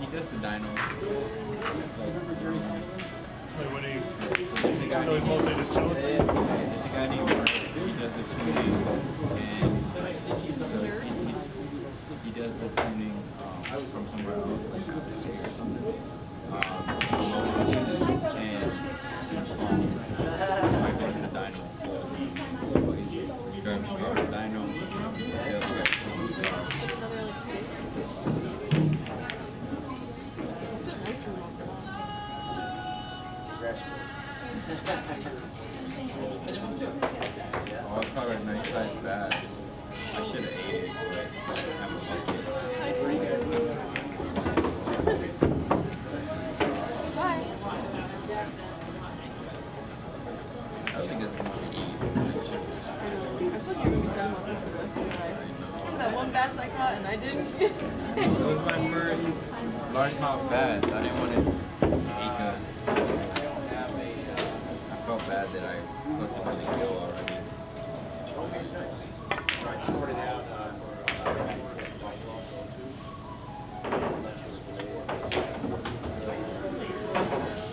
He does the dyno. Like when he, so he's mostly just chilling? Yeah, there's a guy named Mark. He does the tuning, and he does the tuning from somewhere else, like out of the city or something. And Mike does the dyno. He's driving the car, dyno. The other guy tuning the car. Oh, I caught a nice sized bass. I should have ate it, but I'm a bucket. Bye. I was thinking of to eat. That one bass I caught and I didn't. It was my first largemouth bass. I didn't want to eat the. I felt bad that I hooked him on the gill already.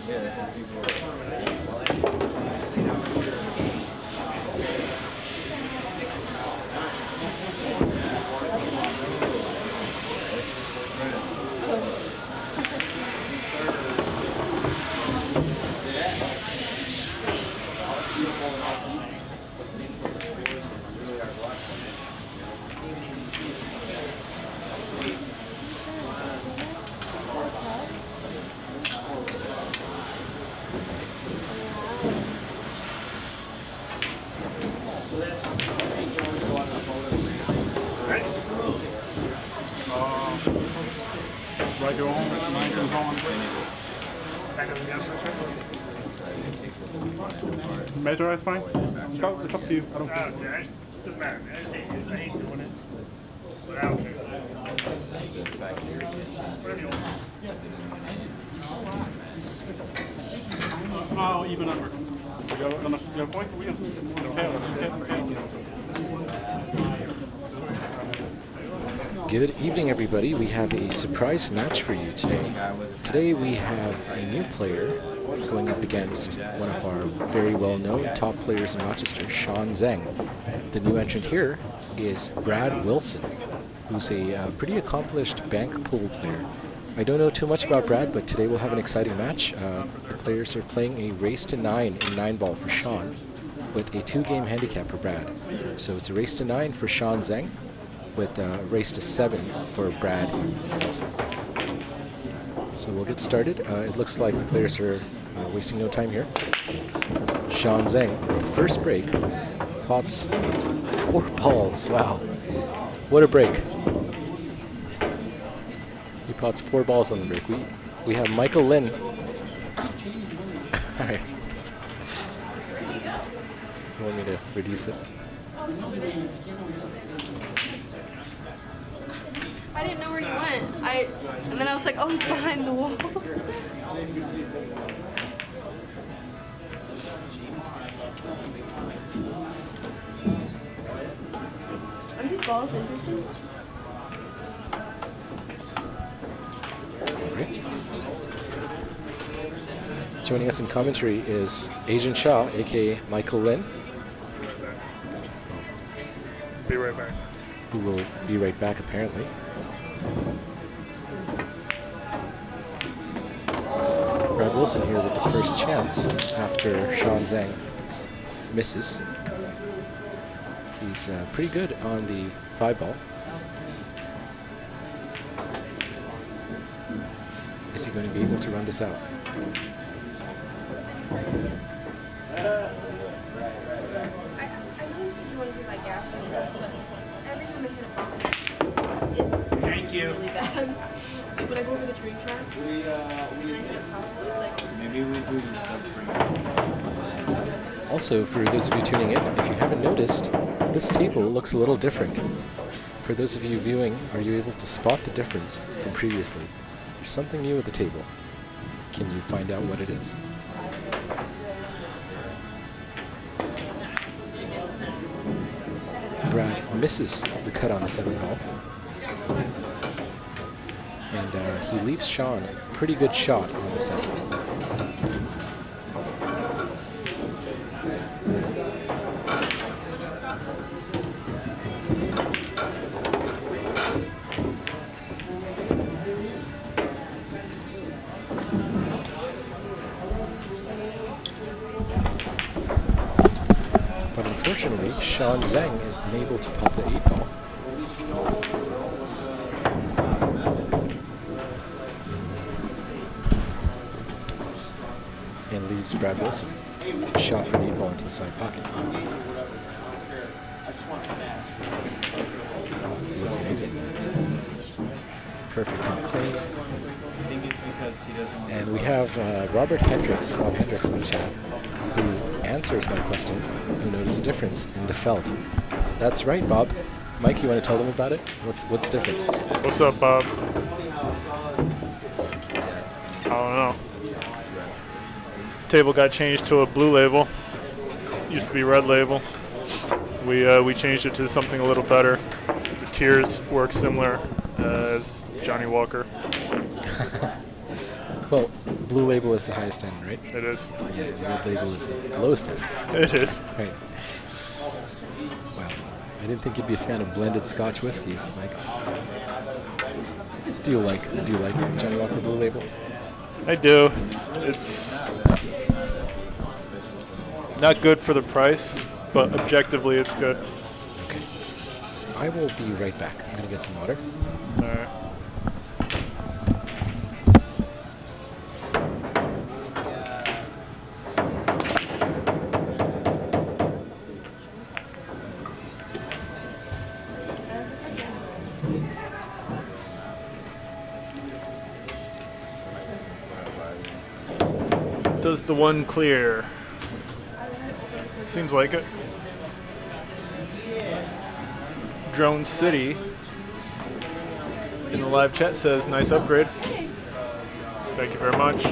Yeah, that's what people are. Right go home, mine goes on. That goes against the measure is fine. It's up to you. I don't care. Doesn't matter. I hate doing it. But I don't care. Whatever you want. Oh, even number. You have a point? We have tail. Good evening, everybody. We have a surprise match for you today. Today we have a new player going up against one of our very well-known top players in Rochester, Sean Zeng. The new entrant here is Brad Wilson, who's a pretty accomplished bank pool player. I don't know too much about Brad, but today we'll have an exciting match. The players are playing a race to 9 in 9-ball for Sean, with a 2-game handicap for Brad. So it's a race to 9 for Sean Zeng, with a race to 7 for Brad Wilson. So we'll get started. It looks like the players are wasting no time here. Sean Zeng, with the first break, pots 4 balls. Wow, what a break. He pots 4 balls on the break. We have Michael Lin. All right. You want me to reduce it? I didn't know where you went. And then I was like, oh, he's behind the wall. Are these balls interesting? Right. Joining us in commentary is Agent Shaw, aka Michael Lin. Be right back. Who will be right back, apparently. Brad Wilson here with the first chance after Sean Zeng misses. He's pretty good on the 5-ball. Is he going to be able to run this out? Thank you. When I go over the train tracks, Maybe we do the sub-frame. Also, for those of you tuning in, if you haven't noticed, this table looks a little different. For those of you viewing, are you able to spot the difference from previously? There's something new at the table. Can you find out what it is? Brad misses the cut on the 7-ball. And he leaves Sean a pretty good shot on the second. But unfortunately, Sean Zeng is unable to putt the 8-ball. And leaves Brad Wilson a shot for the 8-ball into the side pocket. It looks amazing. Perfect and clean. And we have Bob Hendrix in the chat, who answers my question, who noticed a difference in the felt. That's right, Bob. Mike, you want to tell them about it? What's different? What's up, Bob? I don't know. Table got changed to a blue label. Used to be red label. We changed it to something a little better. The tiers work similar as Johnny Walker. Well, blue label is the highest end, right? It is. Yeah, red label is the lowest end. It is. Right. Wow. I didn't think you'd be a fan of blended Scotch whiskeys, Mike. Do you like Johnny Walker Blue Label? I do. It's not good for the price, but objectively it's good. Okay. I will be right back. I'm going to get some water. All right. Does the one clear? Seems like it. Drone City in the live chat says, nice upgrade. Thank you very much.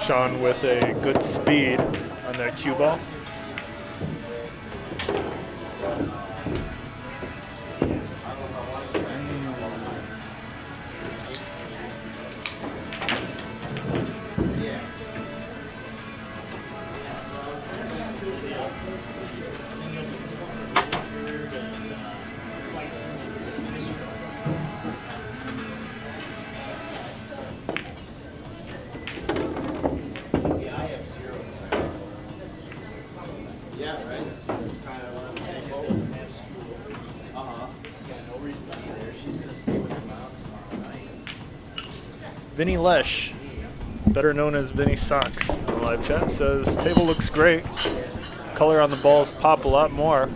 Sean with a good speed on that cue ball. Vinny Lesh, better known as Vinny Socks, in the live chat says, table looks great. Color on the balls pop a lot more.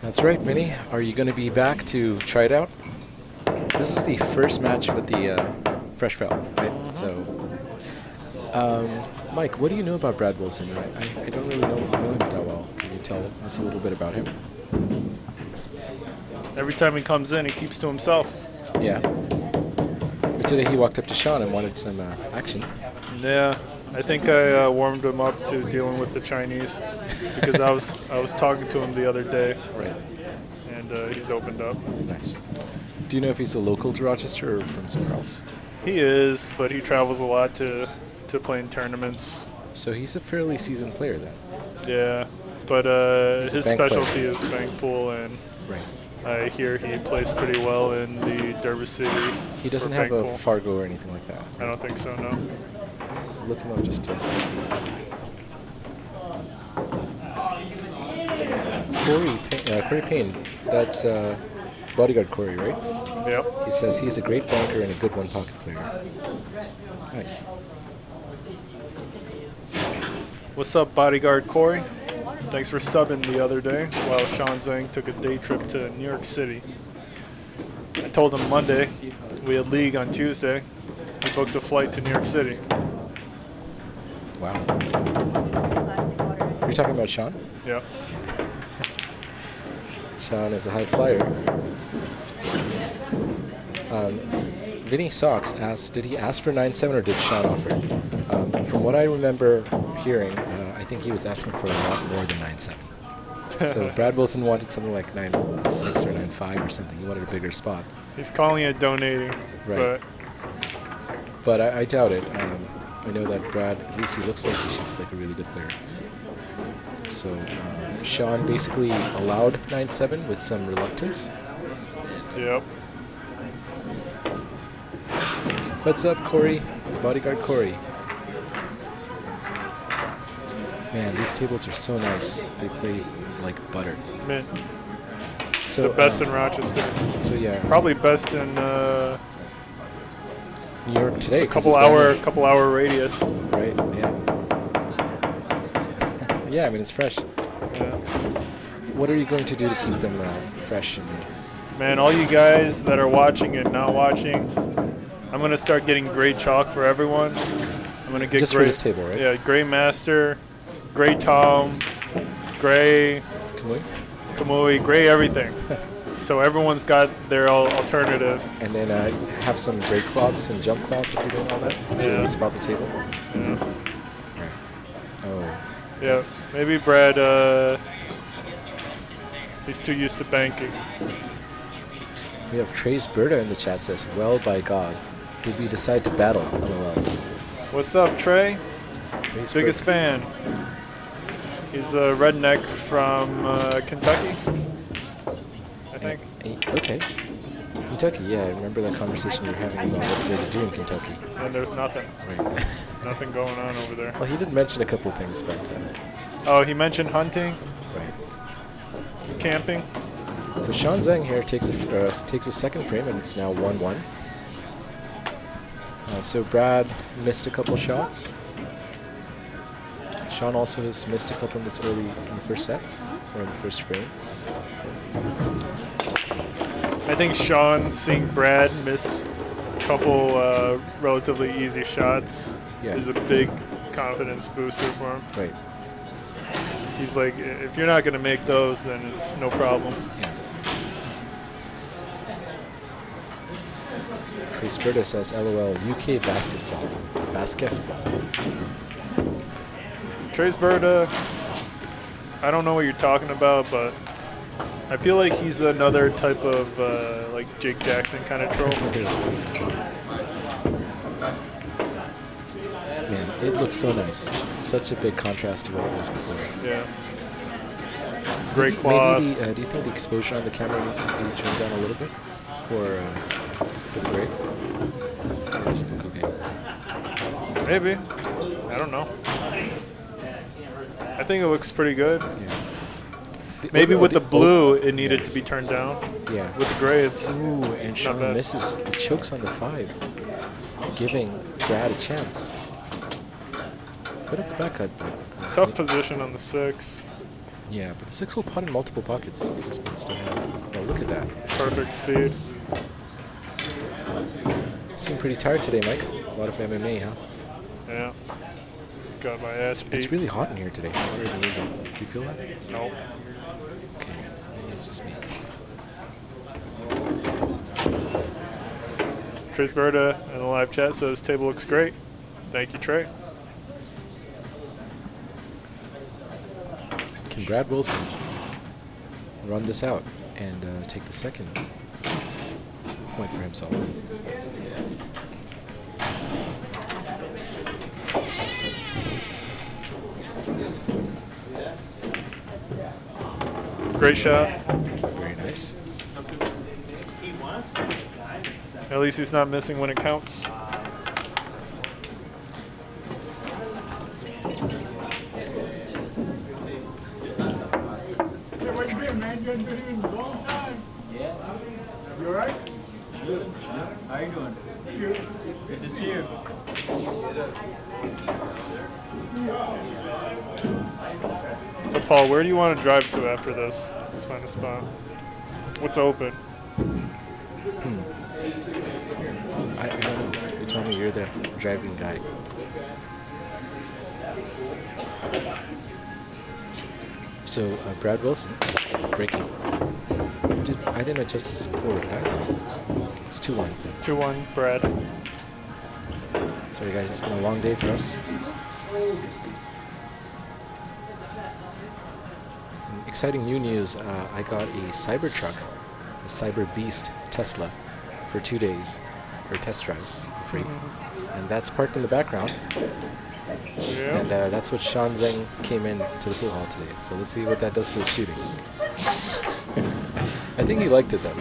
That's right, Vinny. Are you going to be back to try it out? This is the first match with the fresh felt, right? Mm-hmm. So, Mike, what do you know about Brad Wilson? I don't really know him that well. Can you tell us a little bit about him? Every time he comes in, he keeps to himself. Yeah. But today he walked up to Sean and wanted some action. Yeah, I think I warmed him up to dealing with the Chinese because I was talking to him the other day. Right. And he's opened up. Nice. Do you know if he's a local to Rochester or from somewhere else? He is, but he travels a lot to play in tournaments. So he's a fairly seasoned player then. Yeah, but He's a his bank specialty player. is bank pool, and Right. I hear he plays pretty well in the Derby City. He doesn't for have bank a pool. Fargo or anything like that. I don't think so, no. Look him up just to see. Corey Payne. That's bodyguard Corey, right? Yep. He says he's a great banker and a good one-pocket player. Nice. What's up, bodyguard Corey? Thanks for subbing the other day while Sean Zeng took a day trip to New York City. I told him Monday we had league on Tuesday. He booked a flight to New York City. Wow. You're talking about Sean? Yeah. Sean is a high flyer. Vinny Sox asked, did he ask for 9-7 or did Sean offer? From what I remember hearing, I think he was asking for a lot more than 9-7. So Brad Wilson wanted something like 9.6 or 9.5 or something. He wanted a bigger spot. He's calling it donating, Right. But I doubt it. I know that Brad, at least he looks like he shoots like a really good player. So Sean basically allowed 9.7 with some reluctance. Yep. What's up, Corey? Bodyguard Corey. Man, these tables are so nice. They play like butter. Mint. So The best in Rochester. So yeah, Probably best in New York today. a 'cause couple it's hour radius. Right. Yeah. Yeah. I mean, it's fresh. Yeah. What are you going to do to keep them fresh? And Man, all you guys that are watching and not watching, I'm gonna start getting gray chalk for everyone. I'm gonna get just gray, for this table, right? Yeah, gray master, gray Tom, gray Kamui, gray everything. So everyone's got their alternative. And then have some gray cloths and jump cloths if you're doing all that. So you Yeah. can spot the table. Yeah. Right. Oh. Yes. Maybe Brad. He's too used to banking. We have Trace Berta in the chat says, "Well, by God, did we decide to battle?" LOL. What's up, Trey? Trace Biggest fan. He's a redneck from Kentucky, I think. Okay. Kentucky, yeah. I remember that conversation we were having about what's there to do in Kentucky. And there's nothing. Right. Nothing going on over there. Well, he did mention a couple things, but Oh, he mentioned hunting, right. camping. So Sean Zeng here takes a second frame, and it's now 1-1. So Brad missed a couple shots. Sean also has missed a couple in this early in the first set, or in the first frame. I think Sean seeing Brad miss a couple relatively easy shots is a big confidence booster for him. Right. He's like, if you're not going to make those, then it's no problem. Yeah. Trace Berta says, "LOL, UK basketball." Basketball. Trace Berta, I don't know what you're talking about, but I feel like he's another type of like Jake Jackson kind of troll. Man, it looks so nice. It's such a big contrast to what it was before. Yeah. Great cloth. Maybe do you think the exposure on the camera needs to be turned down a little bit for the gray? Or does it look okay? Maybe. I don't know. I think it looks pretty good. Yeah. Maybe with the blue, it needed to be turned down. Yeah. With the gray, it's Ooh, and not Sean bad. misses. He chokes on the 5, giving Brad a chance. Bit of a back cut, but Tough position on the 6. yeah, but the 6 will pot in multiple pockets. He just needs to have. Oh, look at that. Perfect speed. You seem pretty tired today, Mike. A lot of MMA, huh? Yeah. Got my ass beat. It's really hot in here today. Hotter than usual. Do you feel that? Nope. Okay, maybe it's just me. Trace Berta in the live chat says table looks great. Thank you, Trey. Can Brad Wilson run this out and take the second point for himself? Great shot. Very nice. At least he's not missing when it counts. You alright? Good. How you doing? Good to see you. So, Paul, where do you want to drive to after this? Let's find a spot. What's open? I don't know. You told me you're the driving guy. So, Brad Wilson, breaking. I didn't adjust the score, did I? It's 2-1. 2-1, Brad. Sorry, guys, it's been a long day for us. exciting new news. I got a Cybertruck, a Cyber Beast Tesla, for 2 days for a test drive for free. And that's parked in the background. Yeah. And that's what Sean Zeng came in to the pool hall today. So let's see what that does to his shooting. I think he liked it, though.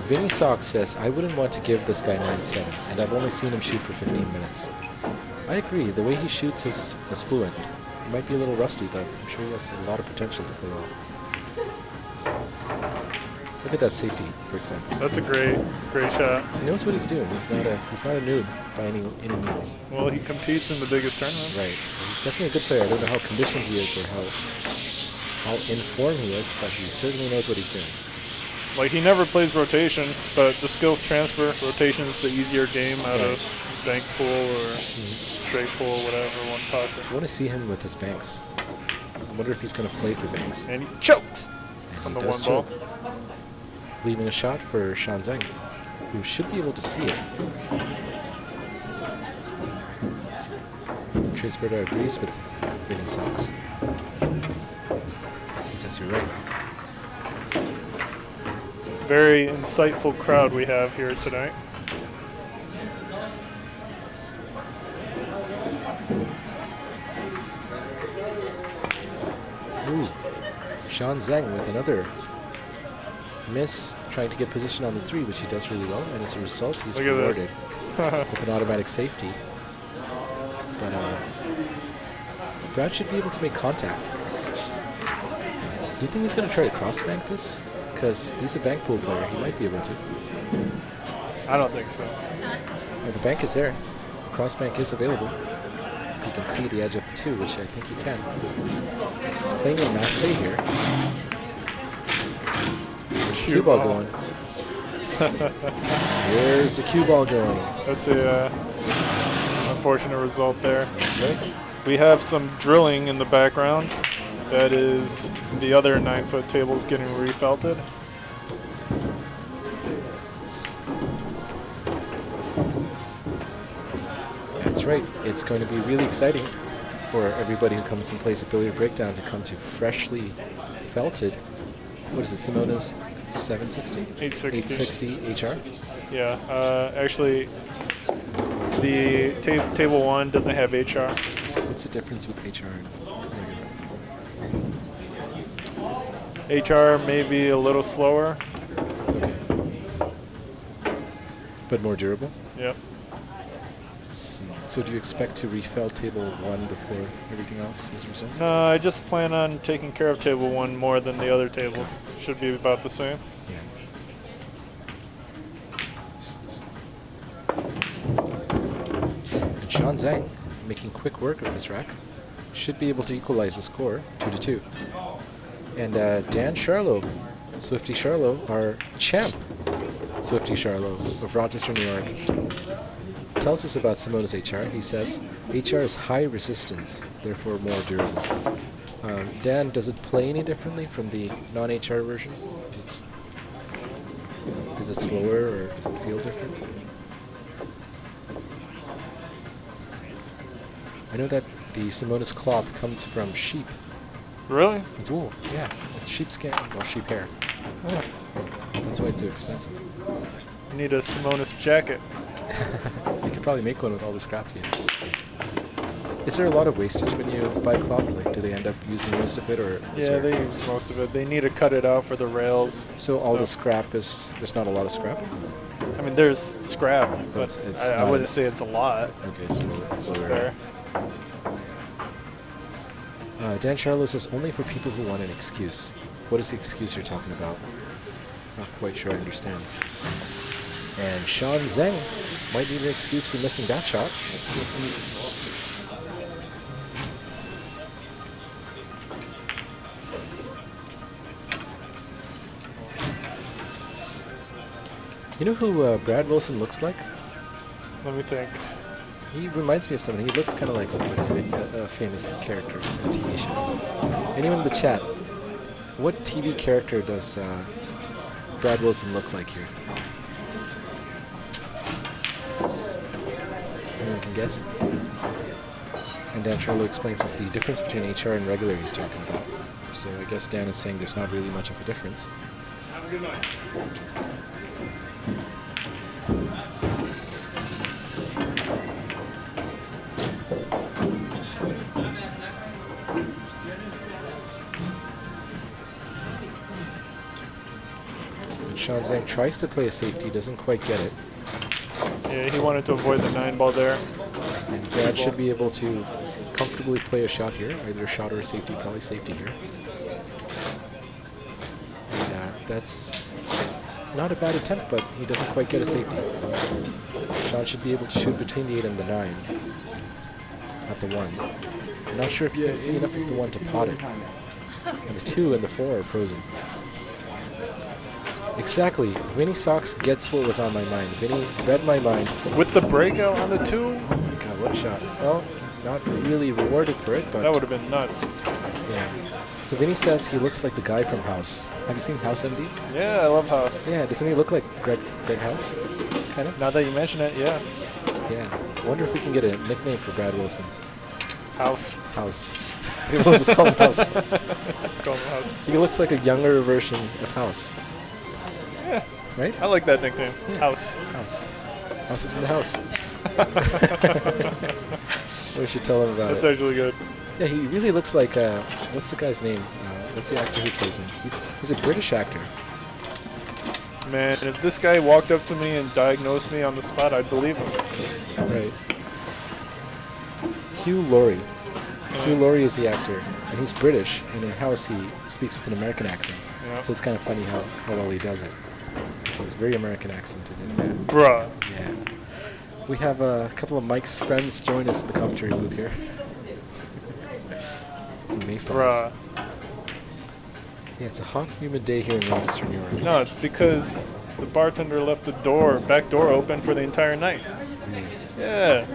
Vinny Sox says, I wouldn't want to give this guy 9-7, and I've only seen him shoot for 15 minutes. I agree. The way he shoots is fluent. He might be a little rusty, but I'm sure he has a lot of potential to play well. Look at that safety, for example. That's a great shot. He knows what he's doing. He's not a noob by any means. Well, he competes in the biggest tournaments. Right. So he's definitely a good player. I don't know how conditioned he is or how in form he is, but he certainly knows what he's doing. Like, he never plays rotation, but the skills transfer. Rotation is the easier game out of bank pool or straight pool, whatever one talking. I want to see him with his banks. I wonder if he's going to play for banks. And he chokes And on he the does one ball. choke. Leaving a shot for Sean Zeng, who should be able to see it. Trace Berta agrees with Vinny Sox. He says you're right. Very insightful crowd we have here tonight. Ooh, Sean Zeng with another miss, trying to get position on the 3, which he does really well, and as a result, he's Look at rewarded this. with an automatic safety. But Brad should be able to make contact. Do you think he's going to try to cross-bank this? Because he's a bank pool player, he might be able to. I don't think so. Well, the bank is there. The cross-bank is available. If you can see the edge of the 2, which I think he can. He's playing in Masse here. There's the cue ball going. There's the cue ball going. That's a unfortunate result there. That's right. We have some drilling in the background. That is the other 9-foot tables getting refelted. That's right. It's going to be really exciting for everybody who comes and plays a Billiard Breakdown to come to freshly felted. What is it, Simona's 760? 860. 860 HR? Yeah, actually, the table 1 doesn't have HR. What's the difference with HR and HR regular? may be a little slower. Okay. But more durable? Yep. So do you expect to refell table 1 before everything else as a result? No, I just plan on taking care of table 1 more than the other tables. Should be about the same. Yeah. And Sean Zeng, making quick work of this rack, should be able to equalize the score 2-2. And Dan Charlo, Swifty Charlo, our champ, Swifty Charlo of Rochester, New York, tells us about Simona's HR. He says, HR is high resistance, therefore more durable. Dan, does it play any differently from the non-HR version? Is it slower or does it feel different? I know that the Simona's cloth comes from sheep. Really? It's wool, yeah. It's sheepskin, or sheep hair. Oh. That's why it's so expensive. You need a Simonis jacket. You could probably make one with all the scraps you have. Is there a lot of wastage when you buy cloth? Like, do they end up using most of it, or? Yeah, they use most of it. They need to cut it out for the rails. So all the scrap is, there's not a lot of scrap? I mean, there's scrap, but I wouldn't say it's a lot. Okay, it's It's just there. Dan Charlo says, only for people who want an excuse. What is the excuse you're talking about? Not quite sure I understand. And Sean Zeng might need an excuse for missing that shot. You know who Brad Wilson looks like? Let me think. He reminds me of somebody. He looks kind of like somebody, a famous character in a TV show. Anyone in the chat, what TV character does Brad Wilson look like here? Anyone can guess? And Dan Charlo explains it's the difference between HR and regular he's talking about. So I guess Dan is saying there's not really much of a difference. Have a good night. And Sean Zeng tries to play a safety, doesn't quite get it. Yeah, he wanted to avoid the 9-ball there. And Brad should be able to comfortably play a shot here, either a shot or a safety, probably safety here. And that's not a bad attempt, but he doesn't quite get a safety. Sean should be able to shoot between the 8 and the 9 at the 1. I'm not sure if you can see enough of the 1 to pot it. And the 2 and the 4 are frozen. Exactly. Vinny Sox gets what was on my mind. Vinny read my mind. With the breakout on the 2? Oh my god, what a shot. Well, not really rewarded for it, but... That would have been nuts. Yeah. So Vinny says he looks like the guy from House. Have you seen House MD? Yeah, I love House. Yeah, doesn't he look like Greg House? Kind of? Now that you mention it, yeah. Yeah. I wonder if we can get a nickname for Brad Wilson. House. House. We'll just call him House. Just call him House. He looks like a younger version of House. Yeah. Right? I like that nickname. Yeah. House. House. House is in the house. We should tell him about That's it. actually good. Yeah, he really looks like, what's the guy's name? What's the actor who plays him? He's a British actor. Man, if this guy walked up to me and diagnosed me on the spot, I'd believe him. Right. Hugh Laurie. Hugh Laurie is the actor, and he's British, and in House he speaks with an American accent. Yeah. So it's kind of funny how well he does it. So he's very American accented. And, Bruh. yeah. We have a couple of Mike's friends join us in the commentary booth here. Some Mayflies. Bruh. Yeah, it's a hot, humid day here in Rochester, New York. No, it's because the bartender left the back door open for the entire night. Really? Yeah.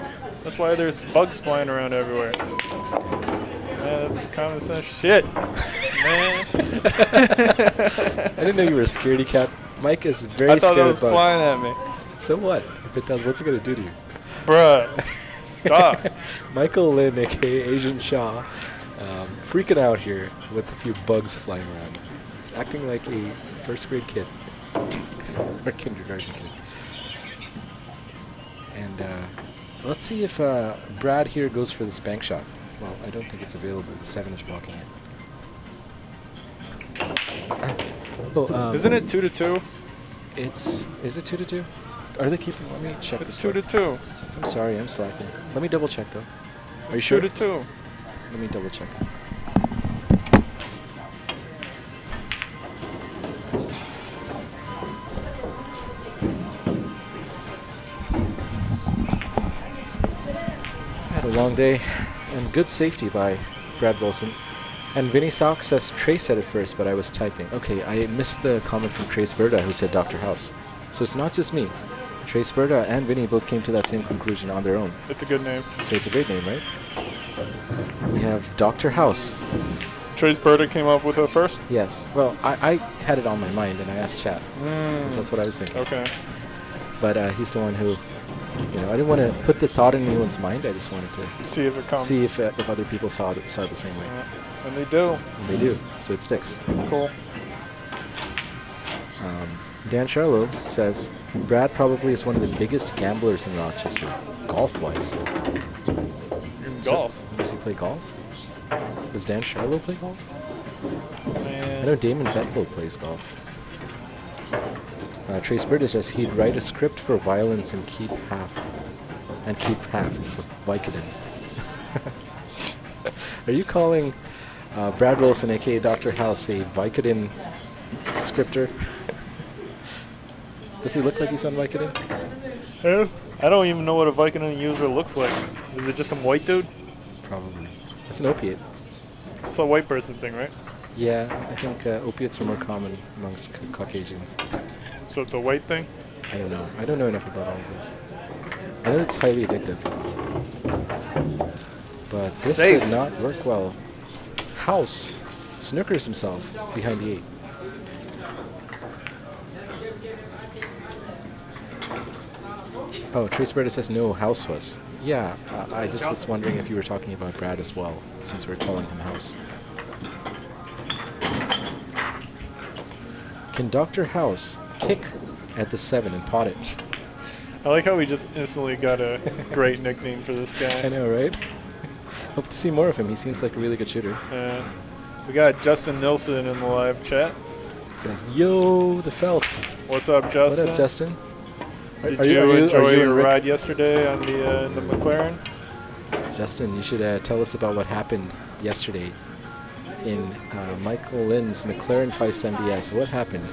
That's why there's bugs flying around everywhere. Yeah, that's common sense shit, man. I didn't know you were a scaredy cat. Mike is very I thought scared that was of bugs. flying at me. So what? If it does, what's it going to do to you? Bruh. Stop. Michael Lynn, aka Asian Shaw, freaking out here with a few bugs flying around. He's acting like a first grade kid. Or kindergarten kid. And let's see if Brad here goes for this bank shot. Well, I don't think it's available. The 7 is blocking it. Oh, Isn't it 2-2? is it 2-2? Are they keeping? Let me check It's this. 2-2. I'm sorry, I'm slacking. Let me double check though. Are you It's sure? 2-2. Let me double check. Had a long day and good safety by Brad Wilson. And Vinny Sox says Trey said it first, but I was typing. Okay, I missed the comment from Trey Sperda who said Dr. House. So it's not just me. Trey Sperda and Vinny both came to that same conclusion on their own. It's a good name. So it's a great name, right? We have Dr. House. Trace Berta came up with it first? Yes. Well, I had it on my mind and I asked chat. 'Cause that's what I was thinking. Okay. But he's the one who, I didn't want to put the thought in anyone's mind. I just wanted to See if it comes. see if other people saw it the same way. And they do. And they do. So it sticks. It's cool. Dan Charlo says, Brad probably is one of the biggest gamblers in Rochester, golf-wise. In So- golf. Does he play golf? Does Dan Charlo play golf? I Man. know Damon Bethlow plays golf. Trace Burtis says he'd write a script for violence and keep half with Vicodin. Are you calling Brad Wilson, aka Dr. House, a Vicodin scripter? Does he look like he's on Vicodin? Yeah. I don't even know what a Vicodin user looks like. Is it just some white dude? Probably. It's an opiate. It's a white person thing, right? Yeah, I think opiates are more common amongst Caucasians. So it's a white thing? I don't know. I don't know enough about all of this. I know it's highly addictive. But this Safe. did not work well. House snookers himself behind the 8. Oh, Trace Berta says no, House was. Yeah, I just was wondering if you were talking about Brad as well, since we're calling him House. Can Dr. House kick at the 7 and pot it? I like how we just instantly got a great nickname for this guy. I know, right? Hope to see more of him. He seems like a really good shooter. We got Justin Nilsson in the live chat. Says, yo, the felt. What's up, Justin? What up, Justin? Did you enjoy your ride yesterday on the McLaren? Justin, you should tell us about what happened yesterday in Michael Lynn's McLaren 570S. What happened?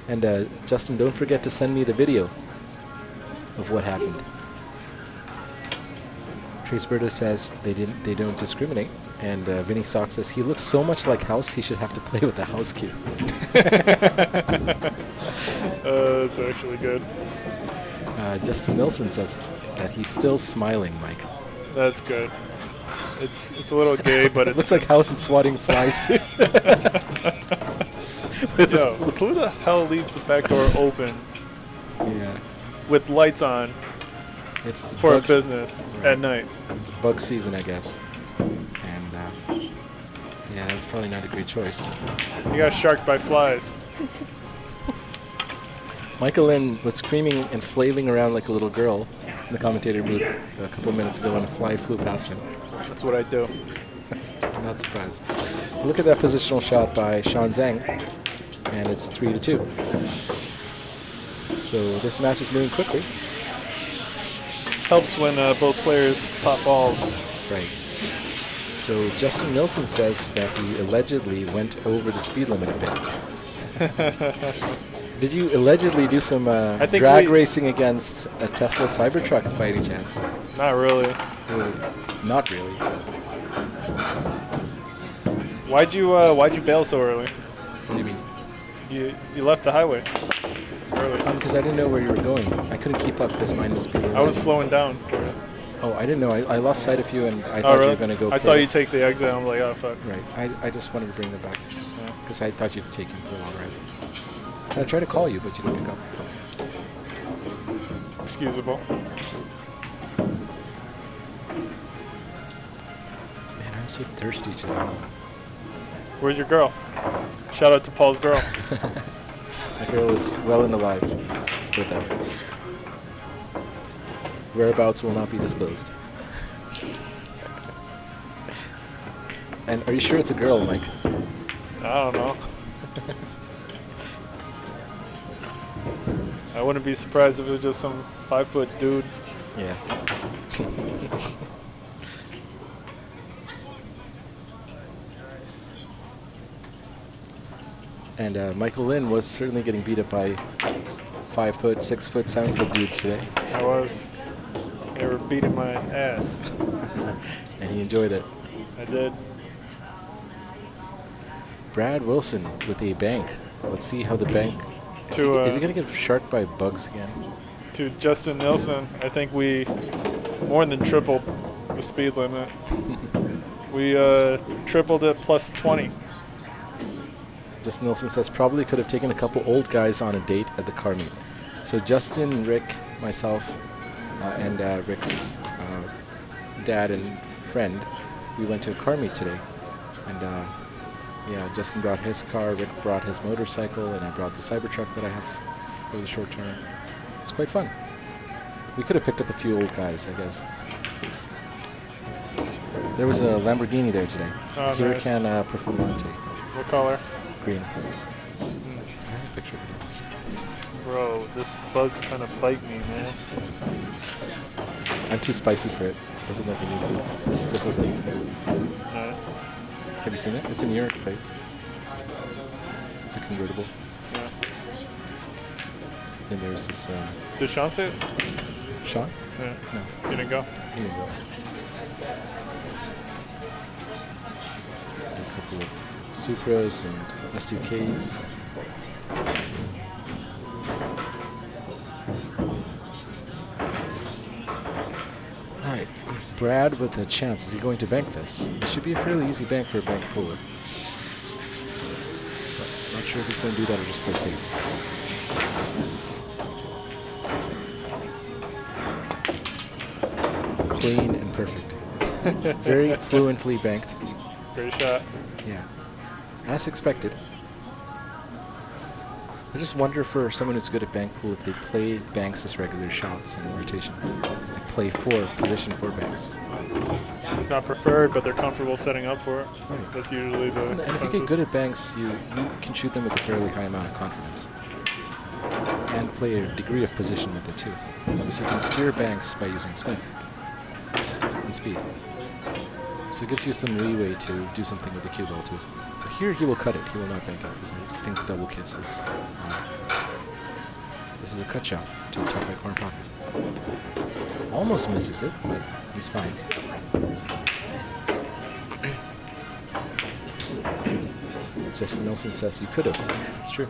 And Justin, don't forget to send me the video of what happened. Trace Berta says they don't discriminate, and Vinny Sock says he looks so much like House he should have to play with the House cue. That's actually good. Justin Nilsson says that he's still smiling, Mike. That's good. It's a little gay, but it looks like House is swatting flies too. Yo, who the hell leaves the back door open? Yeah. With lights on. It's for a business at night. It's bug season, I guess. And yeah, that's probably not a great choice. You got sharked by flies. Michael Lynn was screaming and flailing around like a little girl in the commentator booth a couple of minutes ago when a fly flew past him. That's what I do. I'm not surprised. Look at that positional shot by Sean Zeng, and it's 3-2. So this match is moving quickly. Helps when both players pop balls. Right. So Justin Nilsson says that he allegedly went over the speed limit a bit. Did you allegedly do some drag racing against a Tesla Cybertruck by any chance? Not really. Not really. Why'd you bail so early? What do you mean? You left the highway early. Because I didn't know where you were going. I couldn't keep up because mine was speed limit. I was slowing down for it. Oh, I didn't know. I lost sight of you, and I thought you were going to go. I saw you take the exit. I'm like, oh fuck. Right. I just wanted to bring them back because I thought you'd take him for a long ride. And I tried to call you, but you didn't pick up. Excusable. Man, I'm so thirsty today. Where's your girl? Shout out to Paul's girl. That girl is well and alive. Let's put it that way. Whereabouts will not be disclosed. And are you sure it's a girl, Mike? I don't know. I wouldn't be surprised if it was just some 5-foot dude. Yeah. And Michael Lynn was certainly getting beat up by 5-foot, 6-foot, 7-foot dudes today. I was. They were beating my ass. And he enjoyed it. I did. Brad Wilson with a bank. Let's see how the bank... Is he going to get sharked by bugs again? To Justin Nilsson, I think we more than tripled the speed limit. We tripled it plus 20. Justin Nilsson says probably could have taken a couple old guys on a date at the car meet. So Justin, Rick, myself, and Rick's dad and friend, we went to a car meet today. And yeah, Justin brought his car, Rick brought his motorcycle, and I brought the Cybertruck that I have for the short term. It's quite fun. We could have picked up a few old guys, I guess. There was a Lamborghini there today. Oh, Huracan Performante. What color? Green. I have a picture of it. Bro, this bug's trying to bite me, man. I'm too spicy for it. Doesn't look any good. This is it. Nice. Have you seen it? It's a New York plate. It's a convertible. Yeah. And there's this... Did Sean say it? Sean? Yeah. No. You didn't go? He didn't go. A couple of Supras and S2Ks. Alright, Brad with a chance. Is he going to bank this? It should be a fairly easy bank for a bank puller. But I'm not sure if he's going to do that or just play safe. clean and perfect. Very fluently banked. Great shot. Yeah, as expected. I just wonder for someone who's good at bank pool if they play banks as regular shots in rotation. Like play position 4 banks. It's not preferred, but they're comfortable setting up for it. Right. That's usually the And if you consensus. get good at banks, you can shoot them with a fairly high amount of confidence. And play a degree of position with it too. So you can steer banks by using spin and speed. So it gives you some leeway to do something with the cue ball too. But here he will cut it. He will not bank it because I think the double kiss is this is a cut shot to the top right corner pocket. Almost misses it, but he's fine. Jessica Nilsson says you could have. It's true.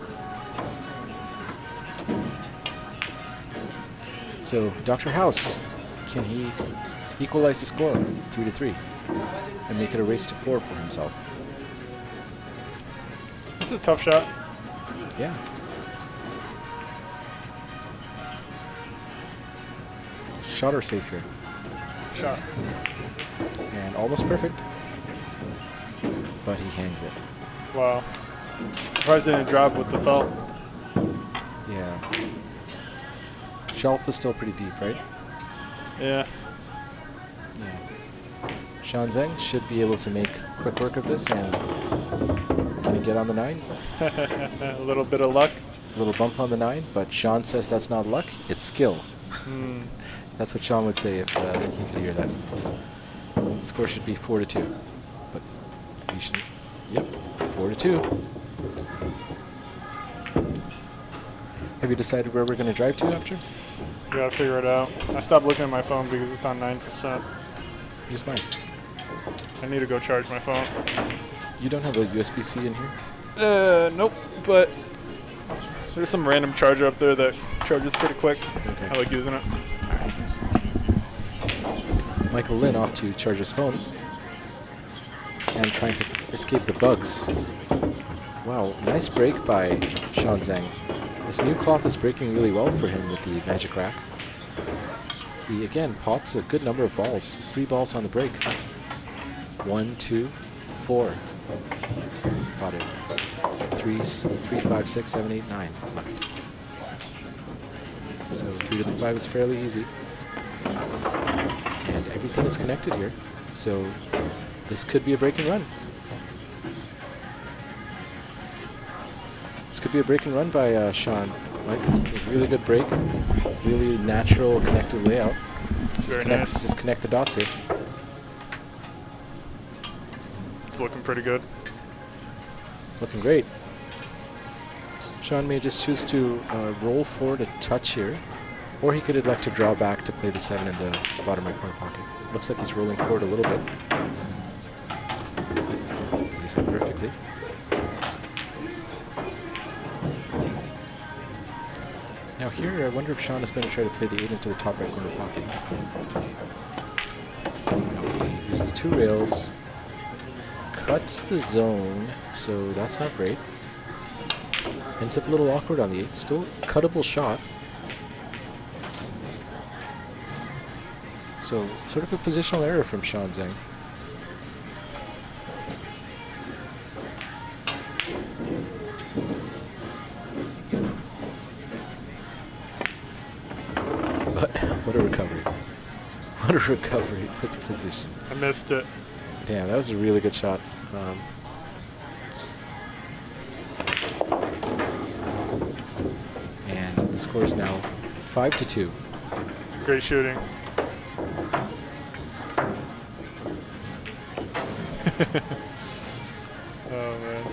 So Dr. House, can he equalize the score 3-3 and make it a race to 4 for himself? This is a tough shot. Yeah. Shot or safe here? Shot. And almost perfect. But he hangs it. Wow. Surprised it didn't drop with the felt. Yeah. Shelf is still pretty deep, right? Yeah. Yeah. Sean Zeng should be able to make quick work of this, and can he get on the 9? A little bit of luck. A little bump on the 9, but Sean says that's not luck, it's skill. That's what Sean would say if he could hear that. And the score should be 4-2. But he should. Yep, 4-2. Have you decided where we're going to drive to after? We gotta figure it out. I stopped looking at my phone because it's on 9%. Use mine. I need to go charge my phone. You don't have a USB-C in here? Nope. But there's some random charger up there that charges pretty quick. Okay. I like using it. Michael Lynn off to charge his phone and trying to escape the bugs. Wow, nice break by Sean Zeng. This new cloth is breaking really well for him with the magic rack. He again pots a good number of balls. 3 balls on the break. 1, 2, 4. Potted. 3, 5, 6, 7, 8, 9 left. So 3 to the 5 is fairly easy. And everything is connected here. So this could be a break and run. This could be a break and run by Sean. Mike, a really good break. Really natural connected layout. Just connect the dots here. It's looking pretty good. Looking great. Sean may just choose to roll forward a touch here, or he could elect to draw back to play the 7 in the bottom right corner pocket. Looks like he's rolling forward a little bit. Plays that perfectly. Now here, I wonder if Sean is going to try to play the 8 into the top right corner pocket. No, he uses 2 rails, cuts the zone, so that's not great. Ends up a little awkward on the 8. Still cuttable shot. So sort of a positional error from Sean Zeng. But what a recovery. What a recovery with the position. I missed it. Damn, that was a really good shot. And the score is now 5-2. Great shooting. Oh man.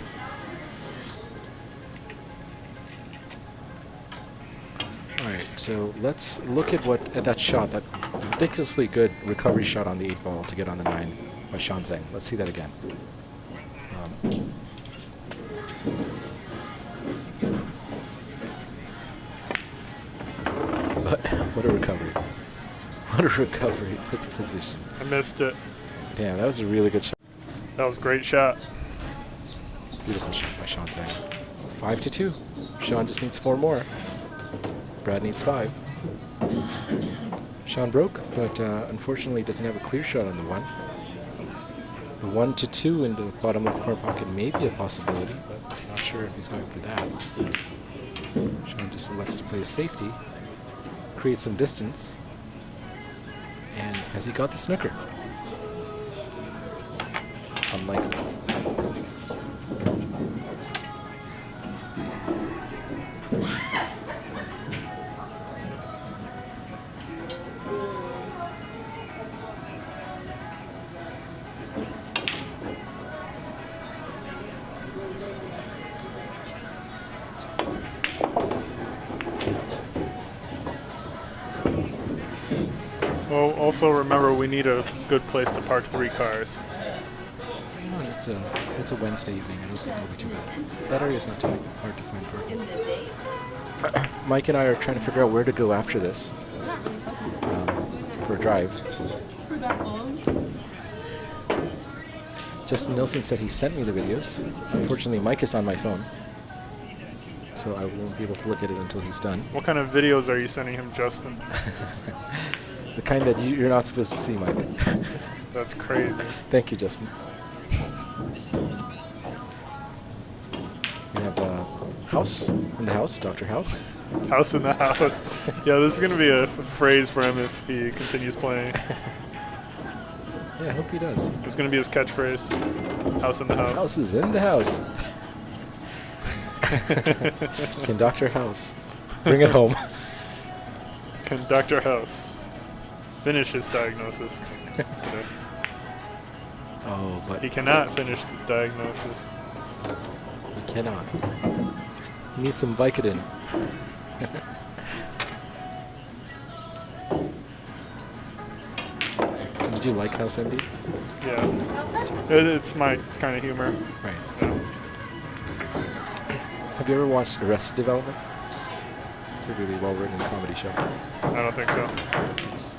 All right, so let's look at that shot, that ridiculously good recovery shot on the 8 ball to get on the 9 by Sean Zeng. Let's see that again. But what a recovery. What a recovery with the position. I missed it. Damn, that was a really good shot. That was a great shot. Beautiful shot by Sean Zeng. 5-2. Sean just needs 4 more. Brad needs 5. Sean broke, but unfortunately doesn't have a clear shot on the 1. The 1 to 2 in the bottom left corner pocket may be a possibility, but not sure if he's going for that. Sean just elects to play a safety, create some distance, and has he got the snooker? Unlikely. Well, also remember we need a good place to park 3 cars. It's a Wednesday evening. I don't think it'll be too bad. That area is not too hard to find parking. Mike and I are trying to figure out where to go after this for a drive. Justin Nilsson said he sent me the videos. Unfortunately, Mike is on my phone, so I won't be able to look at it until he's done. What kind of videos are you sending him, Justin? The kind that you're not supposed to see, Mike. That's crazy. Thank you, Justin. We have House in the house, Dr. House. House in the house. Yeah, this is going to be a phrase for him if he continues playing. Yeah, I hope he does. It's going to be his catchphrase. House in the house. House is in the house. Can Dr. House bring it home? Can Dr. House finish his diagnosis today? Oh, but He cannot finish the diagnosis. he cannot. He needs some Vicodin. Did you like House MD? Yeah. It's my kind of humor. Right. Yeah. Have you ever watched Arrested Development? It's a really well-written comedy show. I don't think so. It's,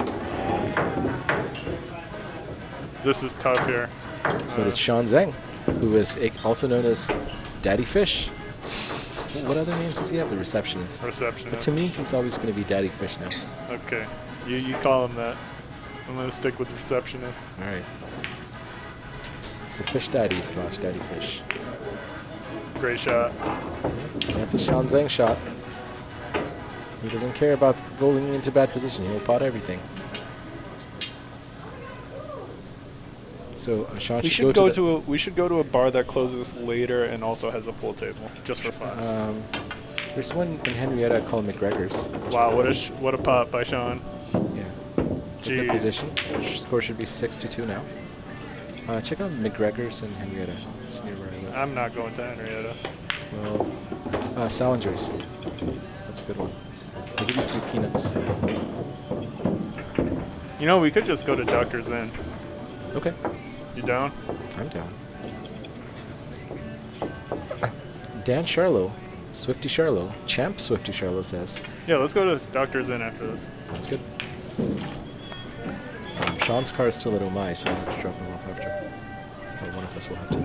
This is tough here. but it's Sean Zeng, who is also known as Daddy Fish. What other names does he have? The receptionist. Receptionist. But to me, he's always going to be Daddy Fish now. Okay. You call him that. I'm going to stick with receptionist. All right. He's the Fish Daddy / Daddy Fish. Great shot. That's a Sean Zeng shot. He doesn't care about rolling into bad position. He'll pot everything. So Sean We should go to a bar that closes later and also has a pool table, just for fun. There's one in Henrietta called McGregor's. Wow, what a pot by Sean. Yeah. Good Jeez. position. Score should be 6-2 now. Check out McGregor's in Henrietta. It's near where I live. I'm not going to Henrietta. Well, Salinger's. That's a good one. I'll give you 3 peanuts. You know, we could just go to Dr. Zen. Okay. You down? I'm down. Dan Charlo, Swifty Charlo, Champ Swifty Charlo says. Yeah, let's go to Dr. Zen after this. Sounds good. Sean's car is still at Omai, so I'll have to drop him off after. Or one of us will have to.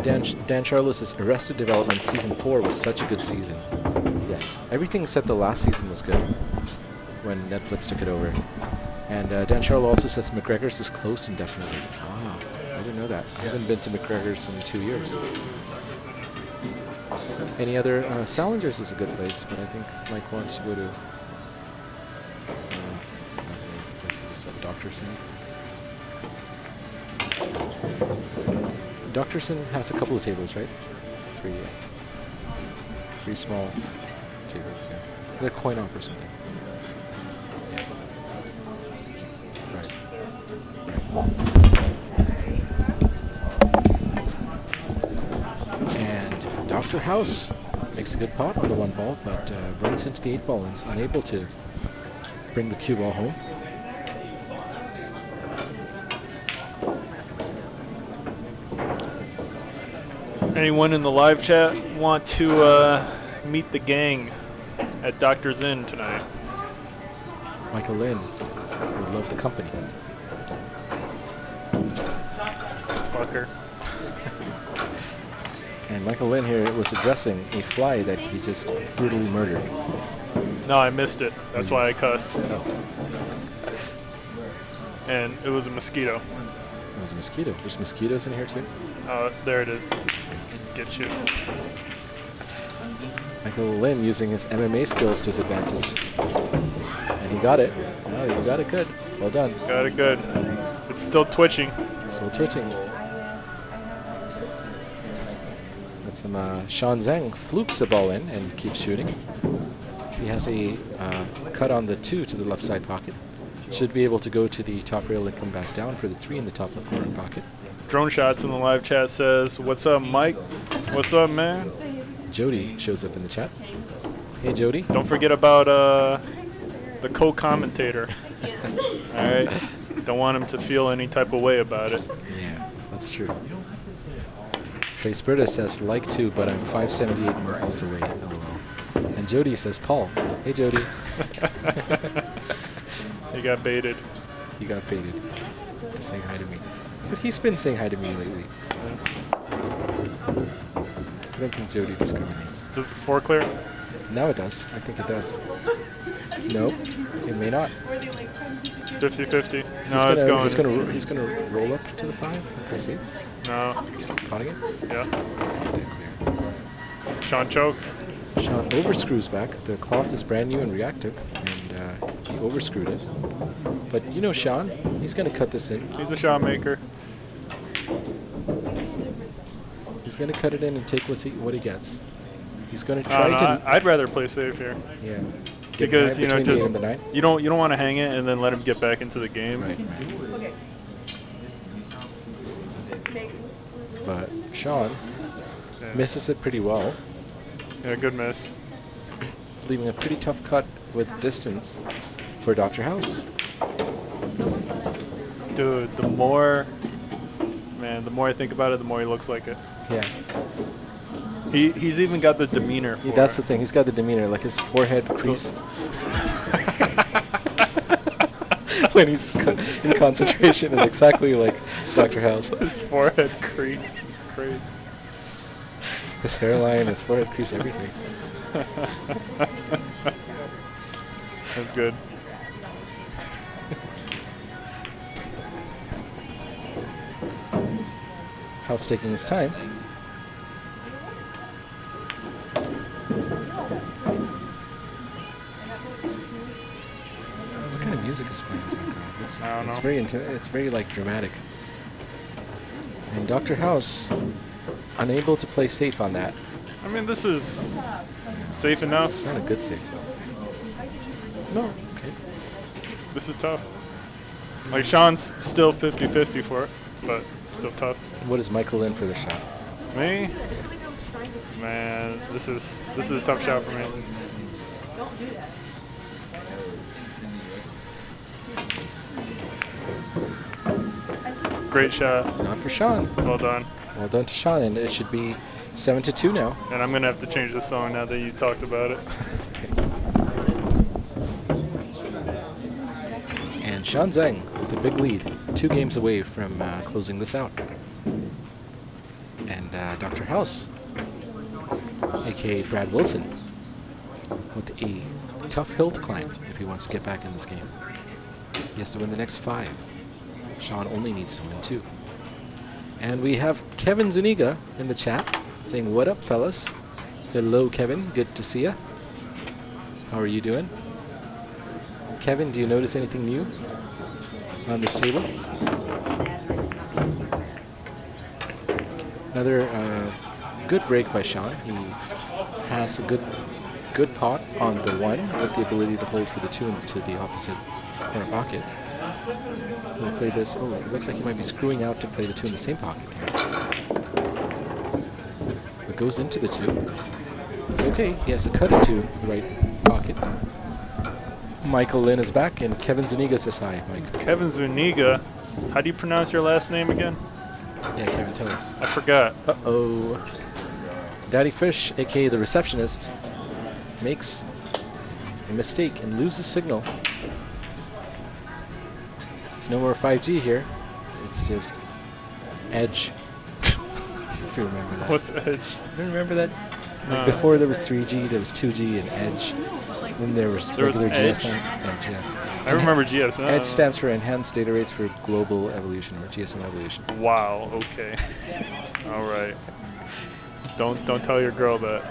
Dan Charlo says, Arrested Development Season 4 was such a good season. Yes. Everything except the last season was good when Netflix took it over. And Dan Charlo also says McGregor's is close indefinitely. Ah, I didn't know that. I haven't been to McGregor's in 2 years. Any other? Salinger's is a good place, but I think Mike wants to go to. I forgot the name of the place he just said. Doctorson. Doctorson has a couple of tables, right? 3 small tables. Yeah, they're coin op or something. Yeah. And Dr. House makes a good pot on the 1 ball, but runs into the 8 ball and is unable to bring the cue ball home. Anyone in the live chat want to meet the gang at Dr. Zen tonight? Michael Lynn would love the company. Fucker. And Michael Lynn here was addressing a fly that he just brutally murdered. No, I missed it. That's why I cussed. Oh, And it was a mosquito. it was a mosquito. There's mosquitoes in here too. There it is. Get you. Michael Lim using his MMA skills to his advantage. And he got it. Oh, you got it good. Well done. Got it good. It's still twitching. Still twitching. That's some Sean Zeng flukes the ball in and keeps shooting. He has a cut on the 2 to the left side pocket. Should be able to go to the top rail and come back down for the 3 in the top left corner pocket. Drone Shots in the live chat says, "What's up, Mike? What's up, man?" Jody shows up in the chat. Hey, Jody. Don't forget about the co-commentator. All right. Don't want him to feel any type of way about it. Yeah, that's true. Trey Spurta says, like to, but I'm 578 miles away. LOL. And Jody says, Paul. Hey, Jody. He got baited. He got baited to saying hi to me. But he's been saying hi to me lately. I don't think Jody discriminates. Does the 4 clear? Now it does. I think it does. Nope, it may not. 50-50. No, it's going. He's gonna roll up to the 5 and play safe. No. He's potting it. Yeah. Okay, did clear. Sean chokes. Sean overscrews back. The cloth is brand new and reactive, and he overscrewed it. But you know Sean, he's going to cut this in. He's a shot maker. He's going to cut it in and take what he gets. He's going to try to. I'd rather play safe here. Yeah. Because you know, between the 8 just and the 9. you don't want to hang it and then let him get back into the game. Right. But Sean misses it pretty well, Yeah, good miss. leaving a pretty tough cut with distance for Dr. House. Dude, the more I think about it, the more he looks like it. Yeah. He's even got the demeanor for That's the thing. He's got the demeanor, like his forehead crease. When he's in concentration is exactly like Dr. House. His forehead crease. It's crazy. His hairline, his forehead crease, everything. That's good. House taking his time. What kind of music is playing in the background of this? I don't know. It's very like dramatic. And Dr. House unable to play safe on that. I mean, this is safe enough. It's not a good safe though. No. Okay. This is tough. Like, Sean's still 50-50 for it, but it's still tough. What is Michael in for the shot? Me? Man, this is a tough shot for me. Great shot. Not for Sean. Well done. Well done to Sean, and it should be 7-2 now. And I'm gonna have to change the song now that you talked about it. And Sean Zeng with a big lead, 2 games away from closing this out. And Dr. House, aka Brad Wilson, with a tough hill to climb if he wants to get back in this game. He has to win the next 5. Sean only needs to win 2. And we have Kevin Zuniga in the chat saying, "What up, fellas?" Hello, Kevin. Good to see ya. How are you doing? Kevin, do you notice anything new on this table? Another good break by Sean. He has a good pot on the 1 with the ability to hold for the 2 into the opposite corner pocket. He'll play this. Oh, it looks like he might be screwing out to play the 2 in the same pocket here. It goes into the 2. It's okay. He has to cut into the right pocket. Michael Lin is back, and Kevin Zuniga says hi, Mike. Kevin Zuniga. How do you pronounce your last name again? Yeah, Kevin, tell us. I forgot. Uh-oh. Daddy Fish, a.k.a. the receptionist, makes a mistake and loses signal. There's no more 5G here. It's just Edge. If you remember that. What's Edge? You remember that? Like before there was 3G, there was 2G and Edge. Then there was There was regular Edge. GSM Edge, yeah. I remember GSM. Edge stands for Enhanced Data Rates for Global Evolution, or GSM Evolution. Wow. Okay. All right. Don't tell your girl that.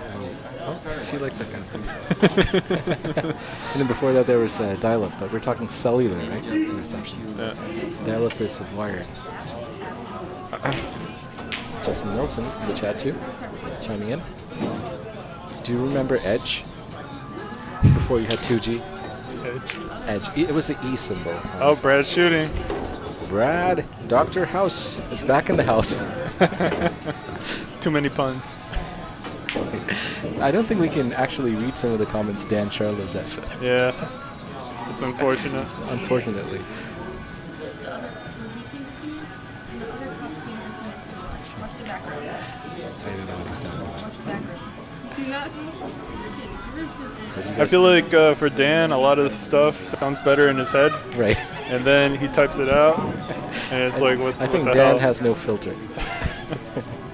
Oh, she likes that kind of thing. And then before that, there was dial-up, but we're talking cellular, right? Reception. Yeah. Dial-up is wired. Justin Nilsson in the chat too, chiming in. Do you remember Edge? Before you had 2G? Edge. Edge. It was the E symbol. Oh, Brad's shooting. Brad, Dr. House is back in the house. Too many puns. I don't think we can actually read some of the comments Dan Charlo says. Yeah. It's unfortunate. Unfortunately. I don't know what he's talking about. I feel like for Dan, a lot of this stuff sounds better in his head, Right. and then he types it out, and it's like, what? I think what the Dan hell? has no filter.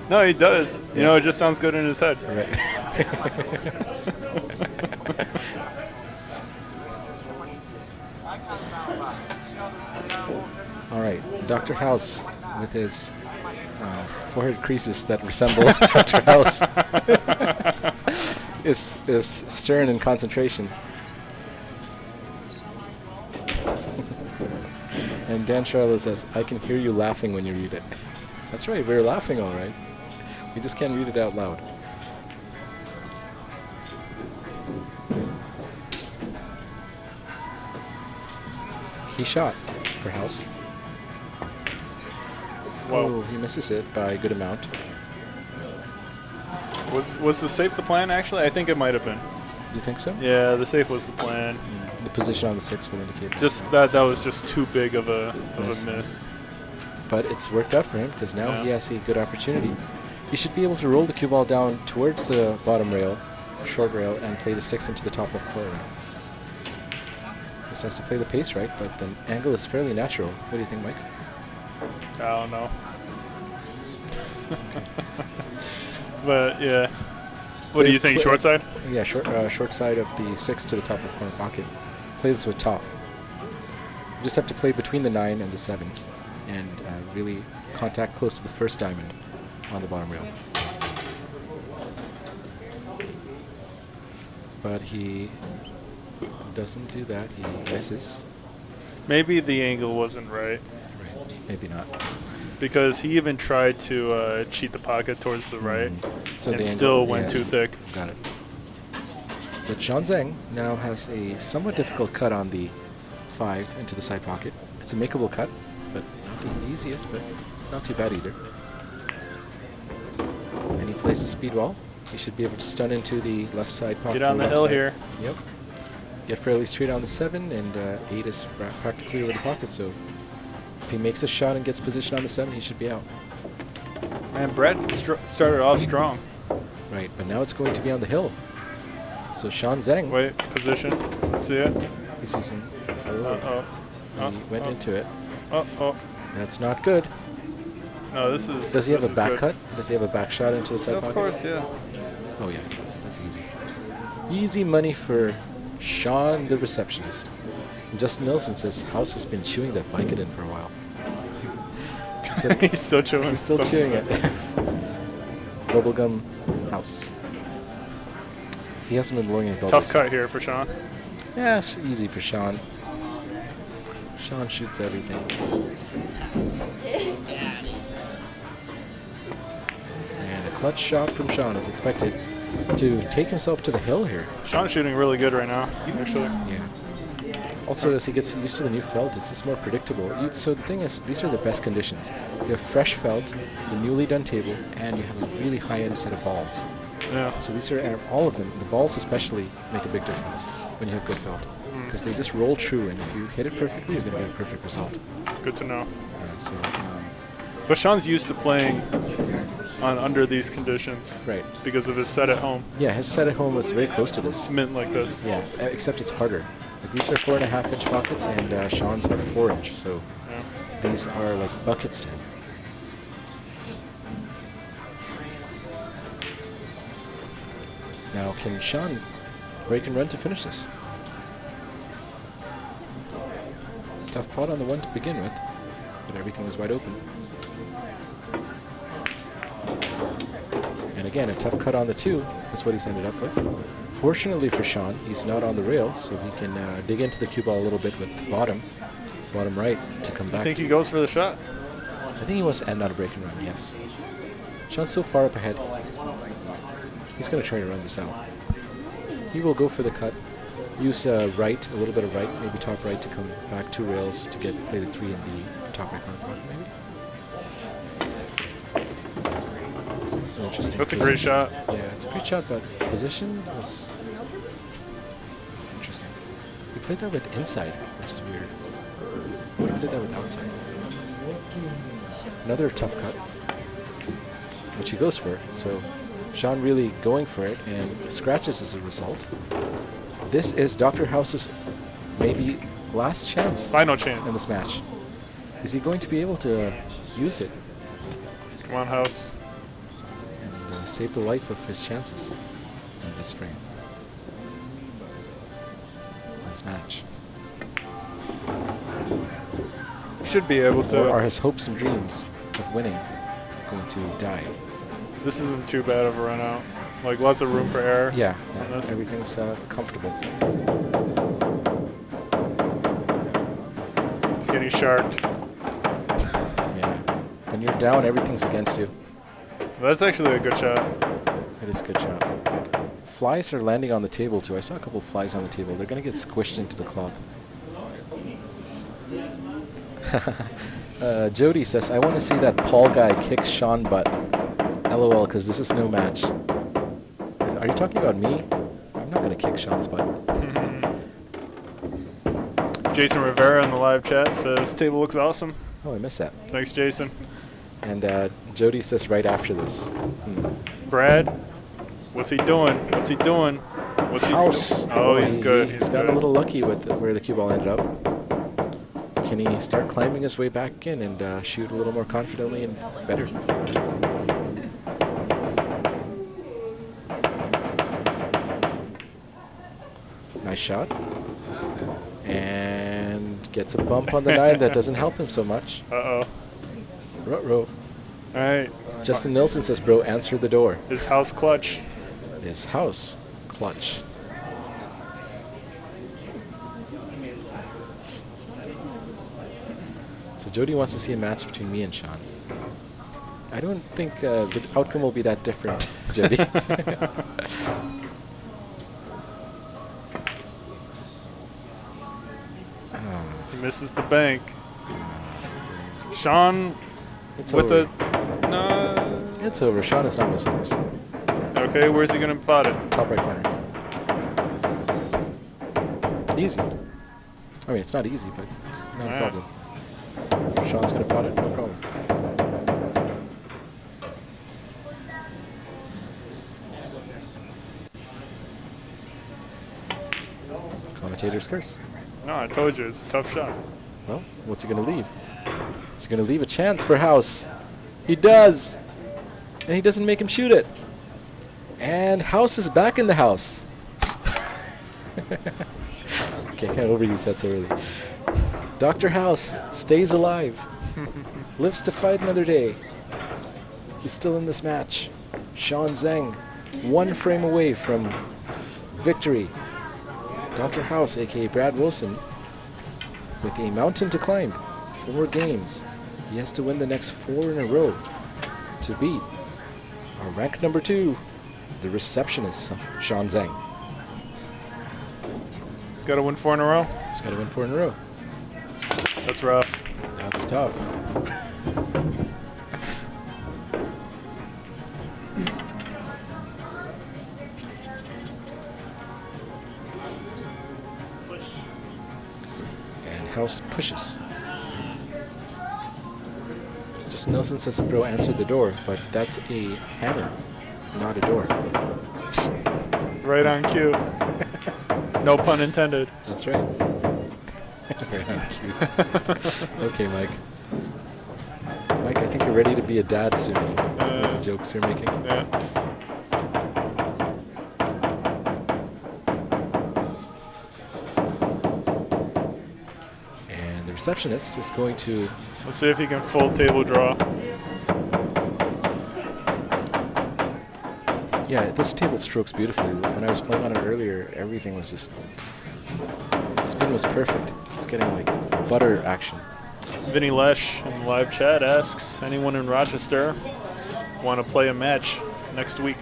No, he does. You know, it just sounds good in his head. Right. All right, Dr. House with his forehead creases that resemble Dr. House is stern in concentration. And Dan Charlo says, I can hear you laughing when you read it. That's right, we're laughing all right. We just can't read it out loud. He shot for House. Whoa. Oh, he misses it by a good amount. Was the safe the plan, actually? I think it might have been. You think so? Yeah, the safe was the plan. The position on the 6 would indicate that. Just that was just too big of a Miss. miss. But it's worked out for him because now Yeah. he has a good opportunity. He should be able to roll the cue ball down towards the bottom rail, short rail, and play the 6 into the top left corner. Just has to play the pace right, but the angle is fairly natural. What do you think, Mike? I don't know. But yeah. What do you think? Short side? Yeah, short side of the 6 to the top left corner pocket. Play this with top. You just have to play between the 9 and the 7 and really contact close to the first diamond on the bottom rail. But he doesn't do that. He misses. Maybe the angle wasn't right, Right. Maybe not. because he even tried to cheat the pocket towards the right, So the and angle- still went yes. too thick. Got it. But Zeng now has a somewhat difficult cut on the 5 into the side pocket. It's a makeable cut, but not the easiest, but not too bad either. And he plays the speed wall. He should be able to stun into the left side pocket. Get on the left hill side. here. Yep. Get fairly straight on the 7, and 8 is practically over the pocket, so if he makes a shot and gets position on the 7, he should be out. Man, Brett started off strong. Right, but now it's going to be on the hill. So Zeng, Wait, position. Let's see it. he's using... Uh-oh. He went into it. Oh. That's not good. No, this is... Does he have this a is back good. cut? Does he have a back shot into the side Of pocket? course, yeah. Oh yeah, that's easy. Easy money for Sean, the receptionist. And Justin Nilsson says House has been chewing that Vicodin for a while. So He's still chewing. he's still some- chewing it. Bubblegum House. He hasn't been blowing any bubbles. Tough cut here for Sean. Yeah, it's easy for Sean. Sean shoots everything. And a clutch shot from Sean is expected to take himself to the hill here. Sean's shooting really good right now, actually. Yeah. Also, as he gets used to the new felt, it's just more predictable. So the thing is, these are the best conditions. You have fresh felt, the newly done table, and you have a really high-end set of balls. Yeah. So these are all of them. The balls especially make a big difference when you have good felt, because they just roll true, and if you hit it perfectly, you're going to get a perfect result. Good to know. So, But Sean's used to playing under these conditions right. because of his set at home. Yeah, his set at home was very close to this. It's mint like this. Yeah, except it's harder. Like these are 4.5-inch pockets, and Sean's are 4-inch, so Yeah. these are like buckets to him. Now, can Sean break and run to finish this? Tough pot on the 1 to begin with, but everything is wide open. And again, a tough cut on the 2 is what he's ended up with. Fortunately for Sean, he's not on the rail, so he can dig into the cue ball a little bit with the bottom right to come back. I think he goes for the shot. I think he wants to end on a break and run, yes. Sean's so far up ahead. He's going to try to run this out. He will go for the cut. Use right, a little bit of right, maybe top right to come back 2 rails to get play the 3 in the top right corner pocket, maybe. It's an interesting. That's a great shot. Yeah, it's a great shot, but position was interesting. He played that with inside, which is weird. Would have played that with outside. Another tough cut, which he goes for. So Sean really going for it and scratches as a result. This is Dr. House's maybe last chance. Final chance. In this match. Is he going to be able to use it? Come on, House. And save the life of his chances in this frame. This match. Should be able to. Or are his hopes and dreams of winning going to die? This isn't too bad of a run out. Like lots of room for error. Yeah, everything's comfortable. He's getting sharked. Yeah. When you're down, everything's against you. That's actually a good shot. It is a good shot. Flies are landing on the table too. I saw a couple of flies on the table. They're going to get squished into the cloth. Jody says, I want to see that Paul guy kick Sean butt. LOL, because this is no match. Are you talking about me? I'm not going to kick Sean's butt. Jason Rivera in the live chat says, table looks awesome. Oh, I missed that. Thanks, Jason. And Jody says right after this. Brad, what's he doing? What's he doing? What's House. He doing? Oh, he's good. He's gotten a little lucky with where the cue ball ended up. Can he start climbing his way back in and shoot a little more confidently and better? Nice shot. And gets a bump on the 9 that doesn't help him so much. Uh-oh. Ruh-roh. All right. Justin Nilsson says, bro, answer the door. His house clutch. His house clutch. So Jody wants to see a match between me and Sean. I don't think the outcome will be that different, Jody. He misses the bank. Sean It's with over. No. It's over. Sean is not missing this. Okay, where's he going to plot it? Top right corner. Easy. I mean, it's not easy, but it's not a problem. Sean's going to pot it, no problem. Commentator's curse. No, I told you, it's a tough shot. Well, what's he going to leave? He's going to leave a chance for House. He does. And he doesn't make him shoot it. And House is back in the house. Okay, I can't overuse that so early. Dr. House stays alive. Lives to fight another day. He's still in this match. Sean Zeng, 1 frame away from victory. Dr. House, a.k.a. Brad Wilson, with a mountain to climb. 4 games. He has to win the next 4 in a row to beat our rank number 2, the receptionist, Sean Zeng. He's got to win 4 in a row. He's got to win 4 in a row. That's rough. That's tough. And House pushes. Justin Nilsson says, bro, answered the door, but that's a hammer, not a door. Right on cue. No pun intended. That's right. Right on cue. Okay, Mike. Mike, I think you're ready to be a dad soon with the jokes you're making. Yeah. receptionist is going to... Let's see if he can full table draw. Yeah, this table strokes beautifully. When I was playing on it earlier, everything was just... Spin was perfect. It's getting like butter action. Vinny Lesh in the live chat asks, anyone in Rochester want to play a match next week?